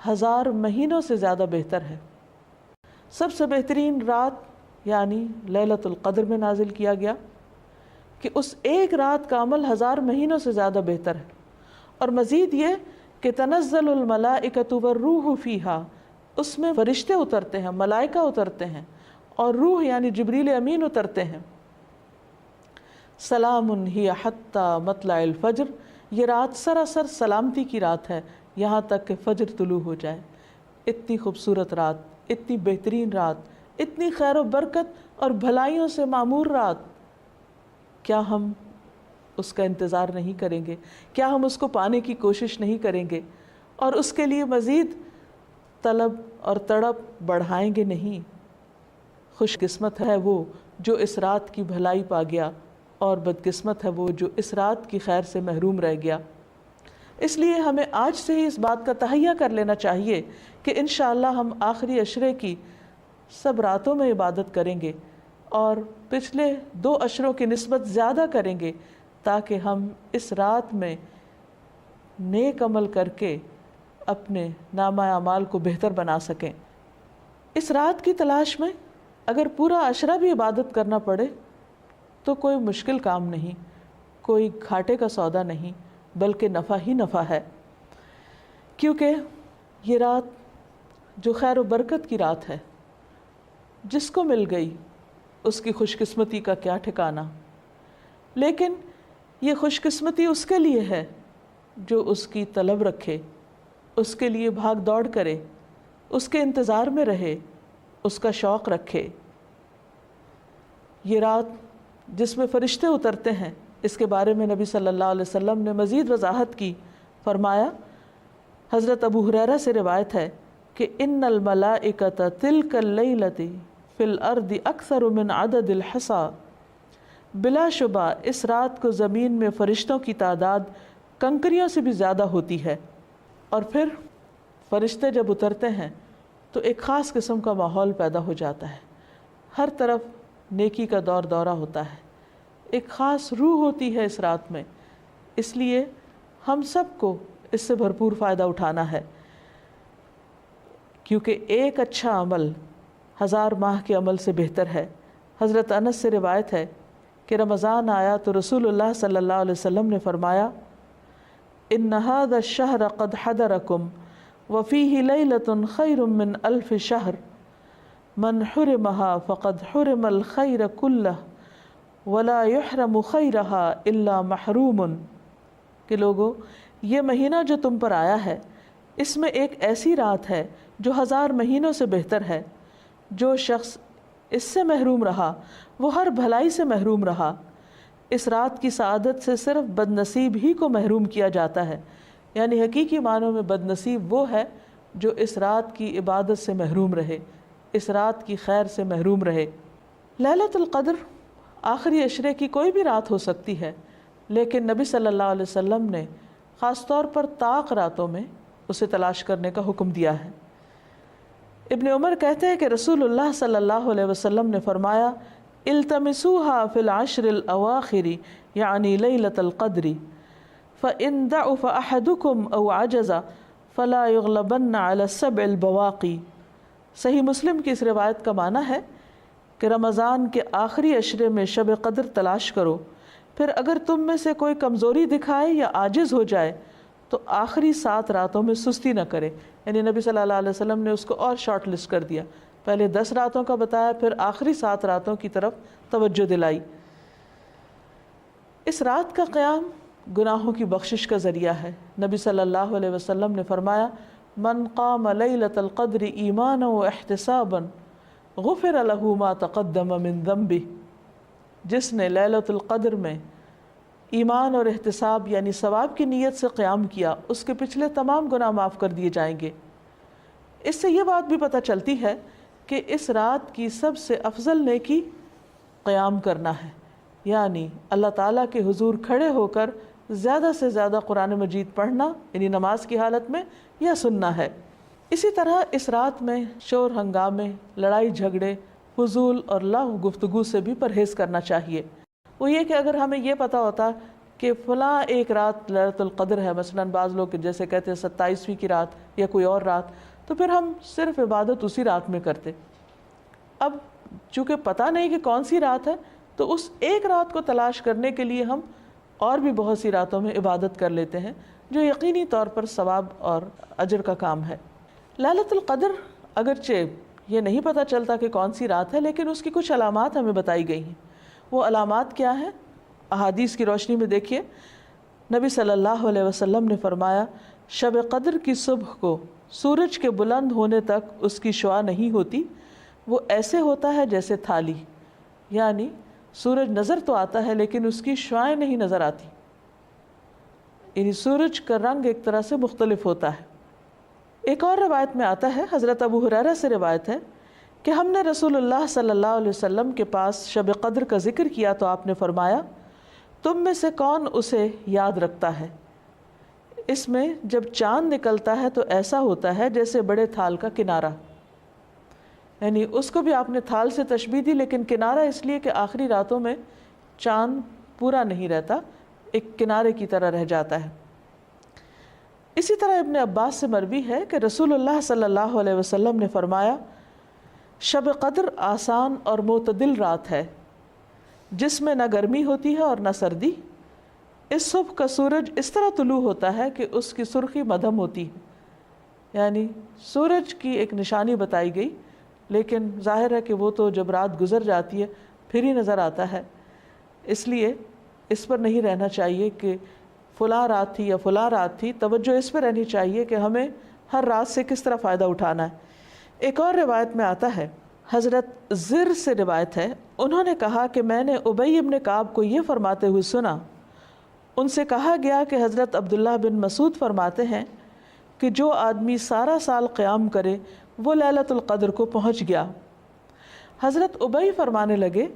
1000 مہینوں سے زیادہ بہتر ہے۔ سب سے بہترین رات یعنی لیلۃ القدر میں نازل کیا گیا کہ اس ایک رات کا عمل 1000 مہینوں سے زیادہ بہتر ہے۔ اور مزید یہ کہ تنزل الملائکۃ والروح فیہا، اس میں فرشتے اترتے ہیں، ملائکہ اترتے ہیں اور روح یعنی جبریل امین اترتے ہیں۔ سلام ہی حتی مطلع الفجر، یہ رات سراسر سلامتی کی رات ہے یہاں تک کہ فجر طلوع ہو جائے۔ اتنی خوبصورت رات، اتنی بہترین رات، اتنی خیر و برکت اور بھلائیوں سے معمور رات، کیا ہم اس کا انتظار نہیں کریں گے؟ کیا ہم اس کو پانے کی کوشش نہیں کریں گے اور اس کے لیے مزید طلب اور تڑپ بڑھائیں گے نہیں؟ خوش قسمت ہے وہ جو اس رات کی بھلائی پا گیا اور بدقسمت ہے وہ جو اس رات کی خیر سے محروم رہ گیا۔ اس لیے ہمیں آج سے ہی اس بات کا تہیہ کر لینا چاہیے کہ انشاءاللہ ہم آخری عشرے کی سب راتوں میں عبادت کریں گے اور پچھلے 2 عشروں کی نسبت زیادہ کریں گے، تاکہ ہم اس رات میں نیک عمل کر کے اپنے نامہ اعمال کو بہتر بنا سکیں۔ اس رات کی تلاش میں اگر پورا عشرہ بھی عبادت کرنا پڑے تو کوئی مشکل کام نہیں، کوئی گھاٹے کا سودا نہیں، بلکہ نفع ہی نفع ہے، کیونکہ یہ رات جو خیر و برکت کی رات ہے، جس کو مل گئی اس کی خوش قسمتی کا کیا ٹھکانہ۔ لیکن یہ خوش قسمتی اس کے لیے ہے جو اس کی طلب رکھے، اس کے لیے بھاگ دوڑ کرے، اس کے انتظار میں رہے، اس کا شوق رکھے۔ یہ رات جس میں فرشتے اترتے ہیں، اس کے بارے میں نبی صلی اللہ علیہ وسلم نے مزید وضاحت کی، فرمایا، حضرت ابو ہریرہ سے روایت ہے کہ ان الملائکۃ تلک اللیلۃ فی الارض اکثر من عدد الحصی، بلا شبہ اس رات کو زمین میں فرشتوں کی تعداد کنکریوں سے بھی زیادہ ہوتی ہے۔ اور پھر فرشتے جب اترتے ہیں تو ایک خاص قسم کا ماحول پیدا ہو جاتا ہے، ہر طرف نیکی کا دور دورہ ہوتا ہے، ایک خاص روح ہوتی ہے اس رات میں۔ اس لیے ہم سب کو اس سے بھرپور فائدہ اٹھانا ہے، کیونکہ ایک اچھا عمل 1000 ماہ کے عمل سے بہتر ہے۔ حضرت انس سے روایت ہے کہ رمضان آیا تو رسول اللہ صلی اللہ علیہ وسلم نے فرمایا، ان هذا الشهر قد حضركم وفيه ليلة خير من 1000 شهر من حرمها فقد حرم الخير كله ولا يحرم خيرها إلا محروم۔ کہ لوگو یہ مہینہ جو تم پر آیا ہے اس میں ایک ایسی رات ہے جو 1000 مہینوں سے بہتر ہے. جو شخص اس سے محروم رہا وہ ہر بھلائی سے محروم رہا. اس رات کی سعادت سے صرف بد نصیب ہی کو محروم کیا جاتا ہے. یعنی حقیقی معنوں میں بد نصیب وہ ہے جو اس رات کی عبادت سے محروم رہے، اس رات کی خیر سے محروم رہے. لیلۃ القدر آخری عشرے کی کوئی بھی رات ہو سکتی ہے، لیکن نبی صلی اللہ علیہ وسلم نے خاص طور پر طاق راتوں میں اسے تلاش کرنے کا حکم دیا ہے. ابن عمر کہتے ہیں کہ رسول اللہ صلی اللہ علیہ وسلم نے فرمایا التمسوها فی العشر الاواخر یعنی لیلۃ القدر فإن ضعف أحدكم أو عجز فلا يغلبن على السبع البواقی. صحیح مسلم کی اس روایت کا معنی ہے کہ رمضان کے آخری عشرے میں شب قدر تلاش کرو، پھر اگر تم میں سے کوئی کمزوری دکھائے یا عاجز ہو جائے تو آخری 7 راتوں میں سستی نہ کرے. یعنی نبی صلی اللہ علیہ وسلم نے اس کو اور شارٹ لسٹ کر دیا، پہلے 10 راتوں کا بتایا، پھر آخری 7 راتوں کی طرف توجہ دلائی. اس رات کا قیام گناہوں کی بخشش کا ذریعہ ہے. نبی صلی اللہ علیہ وسلم نے فرمایا من قام لیلۃ القدر ایمانا واحتسابا غفر له ما تقدم من ذنبہ. جس نے لیلۃ القدر میں ایمان اور احتساب یعنی ثواب کی نیت سے قیام کیا، اس کے پچھلے تمام گناہ معاف کر دیے جائیں گے. اس سے یہ بات بھی پتہ چلتی ہے کہ اس رات کی سب سے افضل نیکی قیام کرنا ہے، یعنی اللہ تعالیٰ کے حضور کھڑے ہو کر زیادہ سے زیادہ قرآن مجید پڑھنا، یعنی نماز کی حالت میں، یا سننا ہے. اسی طرح اس رات میں شور ہنگامے، لڑائی جھگڑے، فضول اور لغو گفتگو سے بھی پرہیز کرنا چاہیے. وہ یہ کہ اگر ہمیں یہ پتہ ہوتا کہ فلاں ایک رات لیلۃ القدر ہے، مثلا بعض لوگ جیسے کہتے ہیں 27ویں کی رات یا کوئی اور رات، تو پھر ہم صرف عبادت اسی رات میں کرتے. اب چونکہ پتہ نہیں کہ کون سی رات ہے، تو اس ایک رات کو تلاش کرنے کے لیے ہم اور بھی بہت سی راتوں میں عبادت کر لیتے ہیں، جو یقینی طور پر ثواب اور اجر کا کام ہے. لیلۃ القدر اگرچہ یہ نہیں پتہ چلتا کہ کون سی رات ہے، لیکن اس کی کچھ علامات ہمیں بتائی گئی ہیں. وہ علامات کیا ہیں؟ احادیث کی روشنی میں دیکھیے. نبی صلی اللہ علیہ وسلم نے فرمایا شب قدر کی صبح کو سورج کے بلند ہونے تک اس کی شعاع نہیں ہوتی، وہ ایسے ہوتا ہے جیسے تھالی. یعنی سورج نظر تو آتا ہے لیکن اس کی شعاعیں نہیں نظر آتی، یعنی سورج کا رنگ ایک طرح سے مختلف ہوتا ہے. ایک اور روایت میں آتا ہے، حضرت ابو ہریرہ سے روایت ہے کہ ہم نے رسول اللہ صلی اللہ علیہ وسلم کے پاس شب قدر کا ذکر کیا تو آپ نے فرمایا تم میں سے کون اسے یاد رکھتا ہے؟ اس میں جب چاند نکلتا ہے تو ایسا ہوتا ہے جیسے بڑے تھال کا کنارہ. یعنی اس کو بھی آپ نے تھال سے تشبیہ دی، لیکن کنارہ اس لیے کہ آخری راتوں میں چاند پورا نہیں رہتا، ایک کنارے کی طرح رہ جاتا ہے. اسی طرح ابن عباس سے مروی ہے کہ رسول اللہ صلی اللہ علیہ وسلم نے فرمایا شب قدر آسان اور معتدل رات ہے جس میں نہ گرمی ہوتی ہے اور نہ سردی. اس صبح کا سورج اس طرح طلوع ہوتا ہے کہ اس کی سرخی مدھم ہوتی ہے. یعنی سورج کی ایک نشانی بتائی گئی، لیکن ظاہر ہے کہ وہ تو جب رات گزر جاتی ہے پھر ہی نظر آتا ہے. اس لیے اس پر نہیں رہنا چاہیے کہ فلاں رات تھی یا فلاں رات تھی. توجہ اس پہ رہنی چاہیے کہ ہمیں ہر رات سے کس طرح فائدہ اٹھانا ہے. ایک اور روایت میں آتا ہے، حضرت زر سے روایت ہے، انہوں نے کہا کہ میں نے ابی ابن کعب کو یہ فرماتے ہوئے سنا. ان سے کہا گیا کہ حضرت عبداللہ بن مسعود فرماتے ہیں کہ جو آدمی سارا سال قیام کرے وہ لیلۃ القدر کو پہنچ گیا. حضرت ابی فرمانے لگے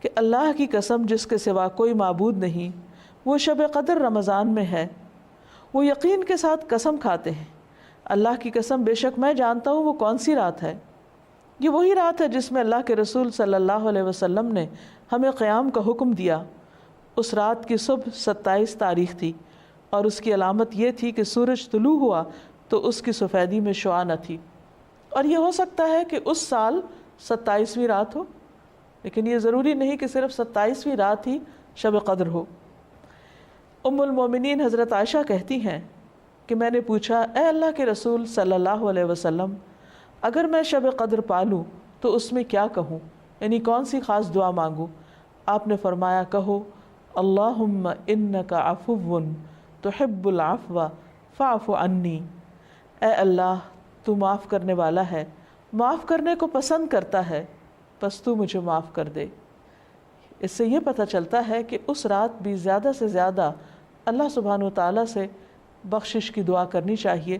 کہ اللہ کی قسم جس کے سوا کوئی معبود نہیں، وہ شب قدر رمضان میں ہے. وہ یقین کے ساتھ قسم کھاتے ہیں، اللہ کی قسم بے شک میں جانتا ہوں وہ کون سی رات ہے. یہ وہی رات ہے جس میں اللہ کے رسول صلی اللہ علیہ وسلم نے ہمیں قیام کا حکم دیا. اس رات کی صبح 27 تاریخ تھی اور اس کی علامت یہ تھی کہ سورج طلوع ہوا تو اس کی سفیدی میں شعاع نہ تھی. اور یہ ہو سکتا ہے کہ اس سال 27ویں رات ہو، لیکن یہ ضروری نہیں کہ صرف 27ویں رات ہی شب قدر ہو. ام المومنین حضرت عائشہ کہتی ہیں کہ میں نے پوچھا اے اللہ کے رسول صلی اللہ علیہ وسلم، اگر میں شب قدر پالوں تو اس میں کیا کہوں، یعنی کون سی خاص دعا مانگوں؟ آپ نے فرمایا کہو اللہم انک عفو تحب العفو فاعف عنی، اے اللہ تو معاف کرنے والا ہے، معاف کرنے کو پسند کرتا ہے، بس تو مجھے معاف کر دے۔ اس سے یہ پتہ چلتا ہے کہ اس رات بھی زیادہ سے زیادہ اللہ سبحانہ و تعالیٰ سے بخشش کی دعا کرنی چاہیے،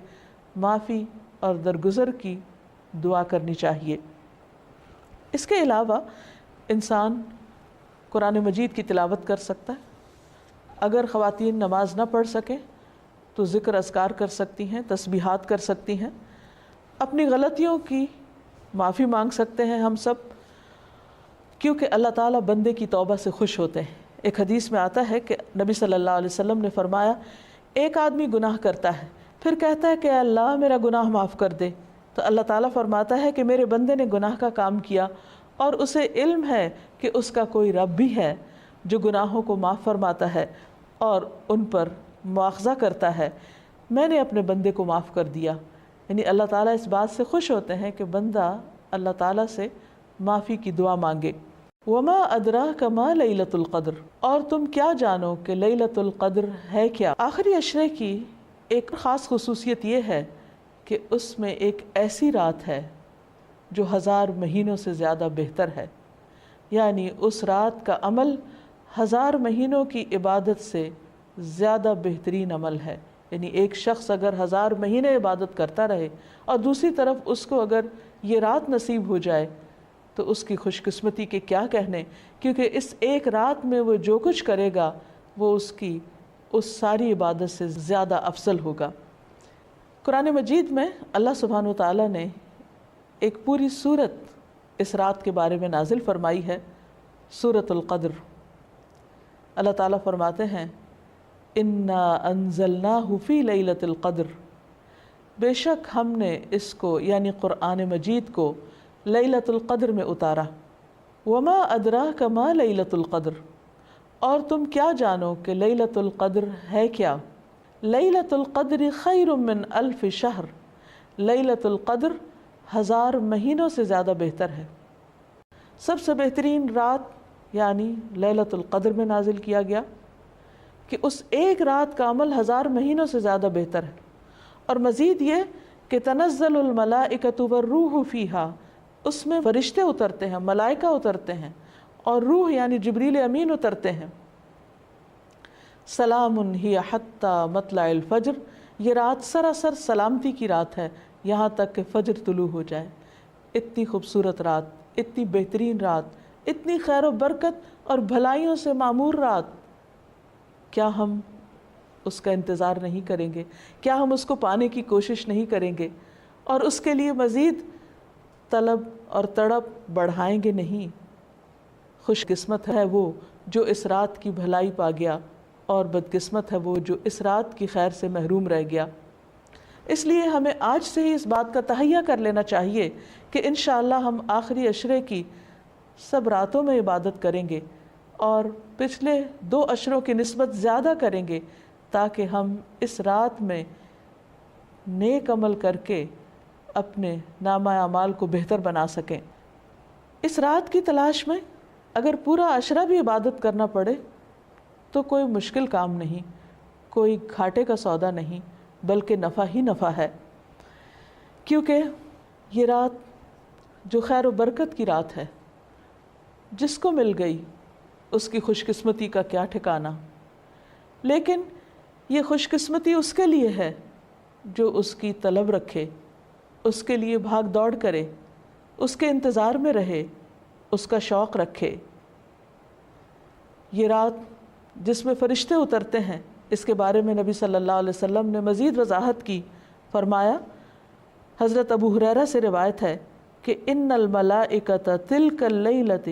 معافی اور درگزر کی دعا کرنی چاہیے۔ اس کے علاوہ انسان قرآن مجید کی تلاوت کر سکتا ہے۔ اگر خواتین نماز نہ پڑھ سکیں تو ذکر اذکار کر سکتی ہیں، تسبیحات کر سکتی ہیں، اپنی غلطیوں کی معافی مانگ سکتے ہیں ہم سب، کیونکہ اللہ تعالیٰ بندے کی توبہ سے خوش ہوتے ہیں۔ ایک حدیث میں آتا ہے کہ نبی صلی اللہ علیہ وسلم نے فرمایا، ایک آدمی گناہ کرتا ہے، پھر کہتا ہے کہ اللہ میرا گناہ معاف کر دے، تو اللہ تعالیٰ فرماتا ہے کہ میرے بندے نے گناہ کا کام کیا اور اسے علم ہے کہ اس کا کوئی رب بھی ہے جو گناہوں کو معاف فرماتا ہے اور ان پر مواخذہ کرتا ہے، میں نے اپنے بندے کو معاف کر دیا۔ یعنی اللہ تعالیٰ اس بات سے خوش ہوتے ہیں کہ بندہ اللہ تعالیٰ سے معافی کی دعا مانگے۔ وما ادراک ما لیلۃ القدر، اور تم کیا جانو کہ لیلۃ القدر ہے کیا؟ آخری عشرے کی ایک خاص خصوصیت یہ ہے کہ اس میں ایک ایسی رات ہے جو 1000 مہینوں سے زیادہ بہتر ہے، یعنی اس رات کا عمل 1000 مہینوں کی عبادت سے زیادہ بہترین عمل ہے۔ یعنی ایک شخص اگر 1000 مہینے عبادت کرتا رہے اور دوسری طرف اس کو اگر یہ رات نصیب ہو جائے تو اس کی خوش قسمتی کے کیا کہنے، کیونکہ اس ایک رات میں وہ جو کچھ کرے گا وہ اس کی اس ساری عبادت سے زیادہ افضل ہوگا۔ قرآن مجید میں اللہ سبحانہ و تعالیٰ نے ایک پوری سورت اس رات کے بارے میں نازل فرمائی ہے، سورۃ القدر۔ اللہ تعالیٰ فرماتے ہیں، انا انزلناہ فی لیلۃ القدر، بے شک ہم نے اس کو یعنی قرآن مجید کو لیلۃ القدر میں اتارا۔ وما ادراک ما لیلۃ القدر، اور تم کیا جانو کہ لیلۃ القدر ہے کیا؟ لیلۃ القدر خیر من الف شہر، لیلۃ القدر 1000 مہینوں سے زیادہ بہتر ہے۔ سب سے بہترین رات یعنی لیلۃ القدر میں نازل کیا گیا کہ اس ایک رات کا عمل 1000 مہینوں سے زیادہ بہتر ہے۔ اور مزید یہ کہ تنزل الملائکۃ والروح فیہا، اس میں فرشتے اترتے ہیں، ملائکہ اترتے ہیں اور روح یعنی جبریل امین اترتے ہیں۔ سلام ہی حتی مطلع الفجر، یہ رات سراسر سلامتی کی رات ہے یہاں تک کہ فجر طلوع ہو جائے۔ اتنی خوبصورت رات، اتنی بہترین رات، اتنی خیر و برکت اور بھلائیوں سے معمور رات، کیا ہم اس کا انتظار نہیں کریں گے؟ کیا ہم اس کو پانے کی کوشش نہیں کریں گے اور اس کے لیے مزید طلب اور تڑپ بڑھائیں گے نہیں؟ خوش قسمت ہے وہ جو اس رات کی بھلائی پا گیا اور بدقسمت ہے وہ جو اس رات کی خیر سے محروم رہ گیا۔ اس لیے ہمیں آج سے ہی اس بات کا تہیہ کر لینا چاہیے کہ انشاءاللہ ہم آخری عشرے کی سب راتوں میں عبادت کریں گے اور پچھلے 2 عشروں کی نسبت زیادہ کریں گے، تاکہ ہم اس رات میں نیک عمل کر کے اپنے نامہ اعمال کو بہتر بنا سکیں۔ اس رات کی تلاش میں اگر پورا عشرہ بھی عبادت کرنا پڑے تو کوئی مشکل کام نہیں، کوئی گھاٹے کا سودا نہیں، بلکہ نفع ہی نفع ہے، کیونکہ یہ رات جو خیر و برکت کی رات ہے، جس کو مل گئی اس کی خوش قسمتی کا کیا ٹھکانہ۔ لیکن یہ خوش قسمتی اس کے لیے ہے جو اس کی طلب رکھے، اس کے لیے بھاگ دوڑ کرے، اس کے انتظار میں رہے، اس کا شوق رکھے۔ یہ رات جس میں فرشتے اترتے ہیں، اس کے بارے میں نبی صلی اللہ علیہ وسلم نے مزید وضاحت کی، فرمایا، حضرت ابو ہریرہ سے روایت ہے کہ ان الملائکۃ تلک اللیلۃ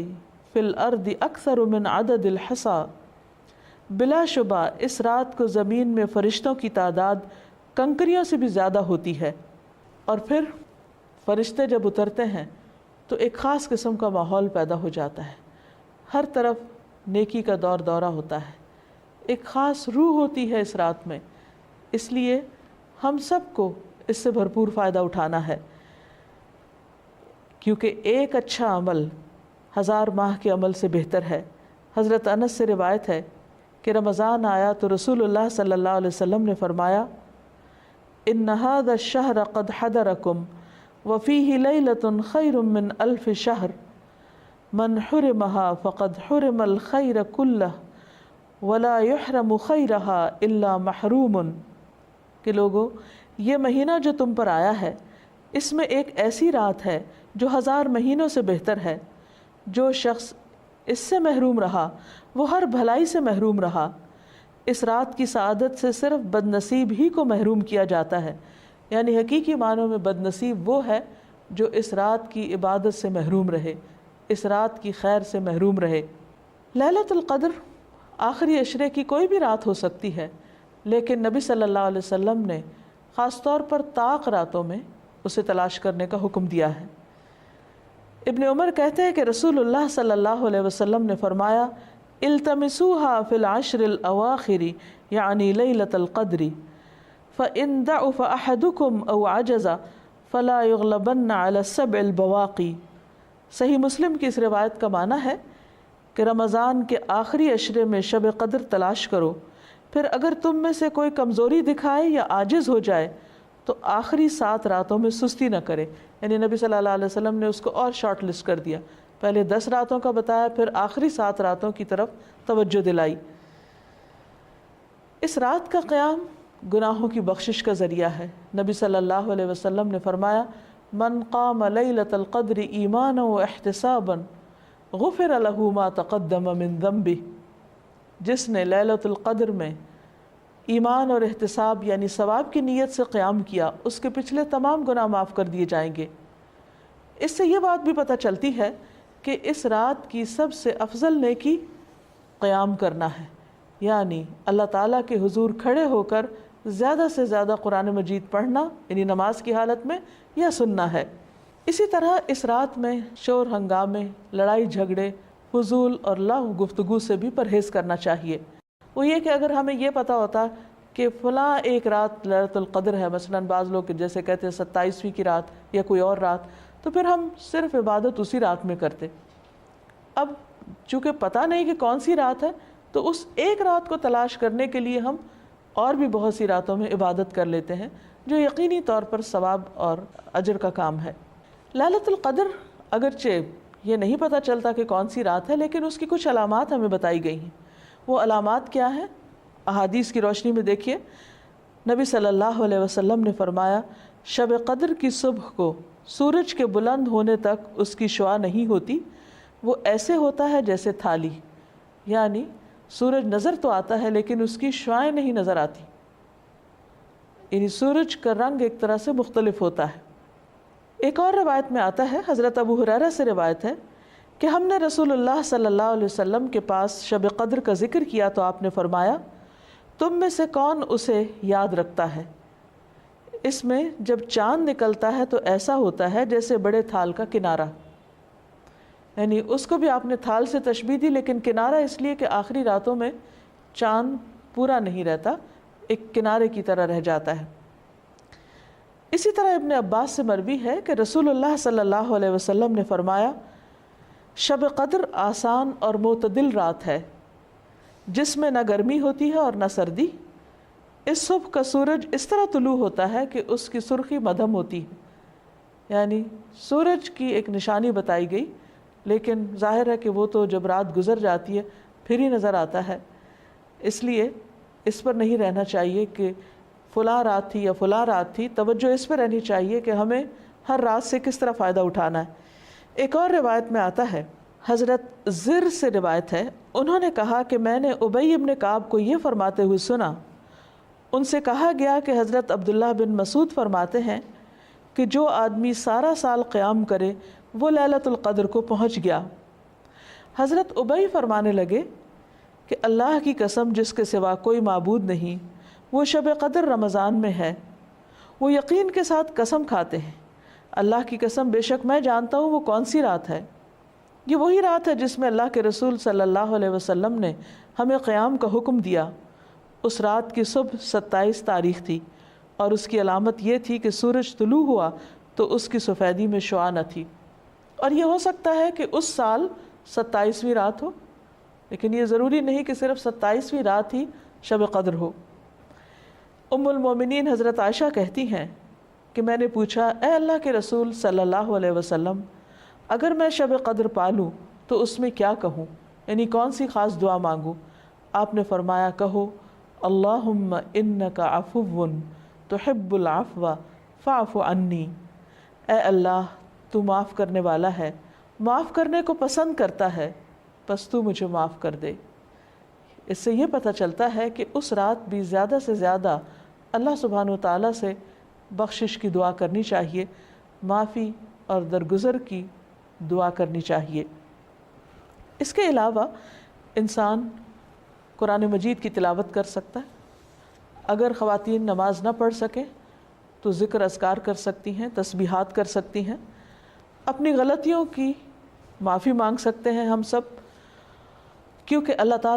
فی الارض اکثر من عدد الحصى، بلا شبہ اس رات کو زمین میں فرشتوں کی تعداد کنکریوں سے بھی زیادہ ہوتی ہے۔ اور پھر فرشتے جب اترتے ہیں تو ایک خاص قسم کا ماحول پیدا ہو جاتا ہے، ہر طرف نیکی کا دور دورہ ہوتا ہے، ایک خاص روح ہوتی ہے اس رات میں۔ اس لیے ہم سب کو اس سے بھرپور فائدہ اٹھانا ہے، کیونکہ ایک اچھا عمل 1000 ماہ کے عمل سے بہتر ہے۔ حضرت انس سے روایت ہے کہ رمضان آیا تو رسول اللہ صلی اللہ علیہ وسلم نے فرمایا ان هذا الشهر قد حضركم وفيه ليلة خير من 1000 شهر من حرمها فقد حرم الخير كله ولا يحرم خيرها الا محروم، کہ لوگو یہ مہینہ جو تم پر آیا ہے اس میں ایک ایسی رات ہے جو 1000 مہینوں سے بہتر ہے، جو شخص اس سے محروم رہا وہ ہر بھلائی سے محروم رہا۔ اس رات کی سعادت سے صرف بد نصیب ہی کو محروم کیا جاتا ہے، یعنی حقیقی معنوں میں بد نصیب وہ ہے جو اس رات کی عبادت سے محروم رہے، اس رات کی خیر سے محروم رہے۔ لیلۃ القدر آخری عشرے کی کوئی بھی رات ہو سکتی ہے، لیکن نبی صلی اللہ علیہ وسلم نے خاص طور پر طاق راتوں میں اسے تلاش کرنے کا حکم دیا ہے۔ ابن عمر کہتے ہیں کہ رسول اللہ صلی اللہ علیہ وسلم نے فرمایا التمسوها فی العشر الاواخر یعنی لیلۃ القدر فإن ضعف أحدكم أو عجز فلا يغلبن على السبع البواقی۔ صحیح مسلم کی اس روایت کا معنی ہے کہ رمضان کے آخری عشرے میں شب قدر تلاش کرو، پھر اگر تم میں سے کوئی کمزوری دکھائے یا عاجز ہو جائے تو آخری 7 راتوں میں سستی نہ کرے، یعنی نبی صلی اللہ علیہ وسلم نے اس کو اور شارٹ لسٹ کر دیا، پہلے 10 راتوں کا بتایا، پھر آخری 7 راتوں کی طرف توجہ دلائی۔ اس رات کا قیام گناہوں کی بخشش کا ذریعہ ہے۔ نبی صلی اللہ علیہ وسلم نے فرمایا من قام لیلۃ القدر ایمانا واحتسابا غفر له ما تقدم من ذنبہ، جس نے لیلۃ القدر میں ایمان اور احتساب یعنی ثواب کی نیت سے قیام کیا، اس کے پچھلے تمام گناہ معاف کر دیے جائیں گے۔ اس سے یہ بات بھی پتہ چلتی ہے کہ اس رات کی سب سے افضل نیکی قیام کرنا ہے، یعنی اللہ تعالیٰ کے حضور کھڑے ہو کر زیادہ سے زیادہ قرآن مجید پڑھنا، یعنی نماز کی حالت میں، یا سننا ہے۔ اسی طرح اس رات میں شور ہنگامے، لڑائی جھگڑے، فضول اور لغو گفتگو سے بھی پرہیز کرنا چاہیے۔ وہ یہ کہ اگر ہمیں یہ پتہ ہوتا کہ فلاں ایک رات لیلۃ القدر ہے، مثلاً بعض لوگ جیسے کہتے ہیں 27ویں کی رات یا کوئی اور رات، تو پھر ہم صرف عبادت اسی رات میں کرتے۔ اب چونکہ پتہ نہیں کہ کون سی رات ہے، تو اس ایک رات کو تلاش کرنے کے لیے ہم اور بھی بہت سی راتوں میں عبادت کر لیتے ہیں، جو یقینی طور پر ثواب اور اجر کا کام ہے۔ لیلۃ القدر اگرچہ یہ نہیں پتہ چلتا کہ کون سی رات ہے، لیکن اس کی کچھ علامات ہمیں بتائی گئی ہیں۔ وہ علامات کیا ہیں؟ احادیث کی روشنی میں دیکھیے، نبی صلی اللہ علیہ وسلم نے فرمایا شب قدر کی صبح کو سورج کے بلند ہونے تک اس کی شعاع نہیں ہوتی، وہ ایسے ہوتا ہے جیسے تھالی، یعنی سورج نظر تو آتا ہے لیکن اس کی شعاعیں نہیں نظر آتی، یعنی سورج کا رنگ ایک طرح سے مختلف ہوتا ہے۔ ایک اور روایت میں آتا ہے، حضرت ابو ہریرہ سے روایت ہے کہ ہم نے رسول اللہ صلی اللہ علیہ وسلم کے پاس شب قدر کا ذکر کیا تو آپ نے فرمایا تم میں سے کون اسے یاد رکھتا ہے؟ اس میں جب چاند نکلتا ہے تو ایسا ہوتا ہے جیسے بڑے تھال کا کنارہ، یعنی اس کو بھی آپ نے تھال سے تشبیہ دی، لیکن کنارہ اس لیے کہ آخری راتوں میں چاند پورا نہیں رہتا، ایک کنارے کی طرح رہ جاتا ہے۔ اسی طرح ابن عباس سے مروی ہے کہ رسول اللہ صلی اللہ علیہ وسلم نے فرمایا شب قدر آسان اور معتدل رات ہے جس میں نہ گرمی ہوتی ہے اور نہ سردی۔ اس صبح کا سورج اس طرح طلوع ہوتا ہے کہ اس کی سرخی مدھم ہوتی ہے، یعنی سورج کی ایک نشانی بتائی گئی، لیکن ظاہر ہے کہ وہ تو جب رات گزر جاتی ہے پھر ہی نظر آتا ہے، اس لیے اس پر نہیں رہنا چاہیے کہ فلاں رات تھی یا فلاں رات تھی، توجہ اس پہ رہنی چاہیے کہ ہمیں ہر رات سے کس طرح فائدہ اٹھانا ہے۔ ایک اور روایت میں آتا ہے، حضرت زر سے روایت ہے، انہوں نے کہا کہ میں نے ابی ابن کعب کو یہ فرماتے ہوئے سنا، ان سے کہا گیا کہ حضرت عبداللہ بن مسعود فرماتے ہیں کہ جو آدمی سارا سال قیام کرے وہ لیلۃ القدر کو پہنچ گیا۔ حضرت ابی فرمانے لگے کہ اللہ کی قسم جس کے سوا کوئی معبود نہیں، وہ شب قدر رمضان میں ہے۔ وہ یقین کے ساتھ قسم کھاتے ہیں، اللہ کی قسم بے شک میں جانتا ہوں وہ کون سی رات ہے۔ یہ وہی رات ہے جس میں اللہ کے رسول صلی اللہ علیہ وسلم نے ہمیں قیام کا حکم دیا۔ اس رات کی صبح 27 تاریخ تھی اور اس کی علامت یہ تھی کہ سورج طلوع ہوا تو اس کی سفیدی میں شعاع نہ تھی، اور یہ ہو سکتا ہے کہ اس سال 27ویں رات ہو لیکن یہ ضروری نہیں کہ صرف 27ویں رات ہی شب قدر ہو۔ ام المومنین حضرت عائشہ کہتی ہیں کہ میں نے پوچھا، اے اللہ کے رسول صلی اللہ علیہ وسلم، اگر میں شب قدر پالوں تو اس میں کیا کہوں، یعنی کون سی خاص دعا مانگوں؟ آپ نے فرمایا، کہو اللہم انک عفو تحب العفو فاعف عنی، اے اللہ تو معاف کرنے والا ہے، معاف کرنے کو پسند کرتا ہے، پس تو مجھے معاف کر دے۔ اس سے یہ پتہ چلتا ہے کہ اس رات بھی زیادہ سے زیادہ اللہ سبحانہ وتعالیٰ سے بخشش کی دعا کرنی چاہیے، معافی اور درگزر کی دعا کرنی چاہیے۔ اس کے علاوہ انسان قرآن مجید کی تلاوت کر سکتا ہے۔ اگر خواتین نماز نہ پڑھ سکیں تو ذکر اذکار کر سکتی ہیں، تسبیحات کر سکتی ہیں، اپنی غلطیوں کی معافی مانگ سکتے ہیں ہم سب، کیونکہ اللہ تعالیٰ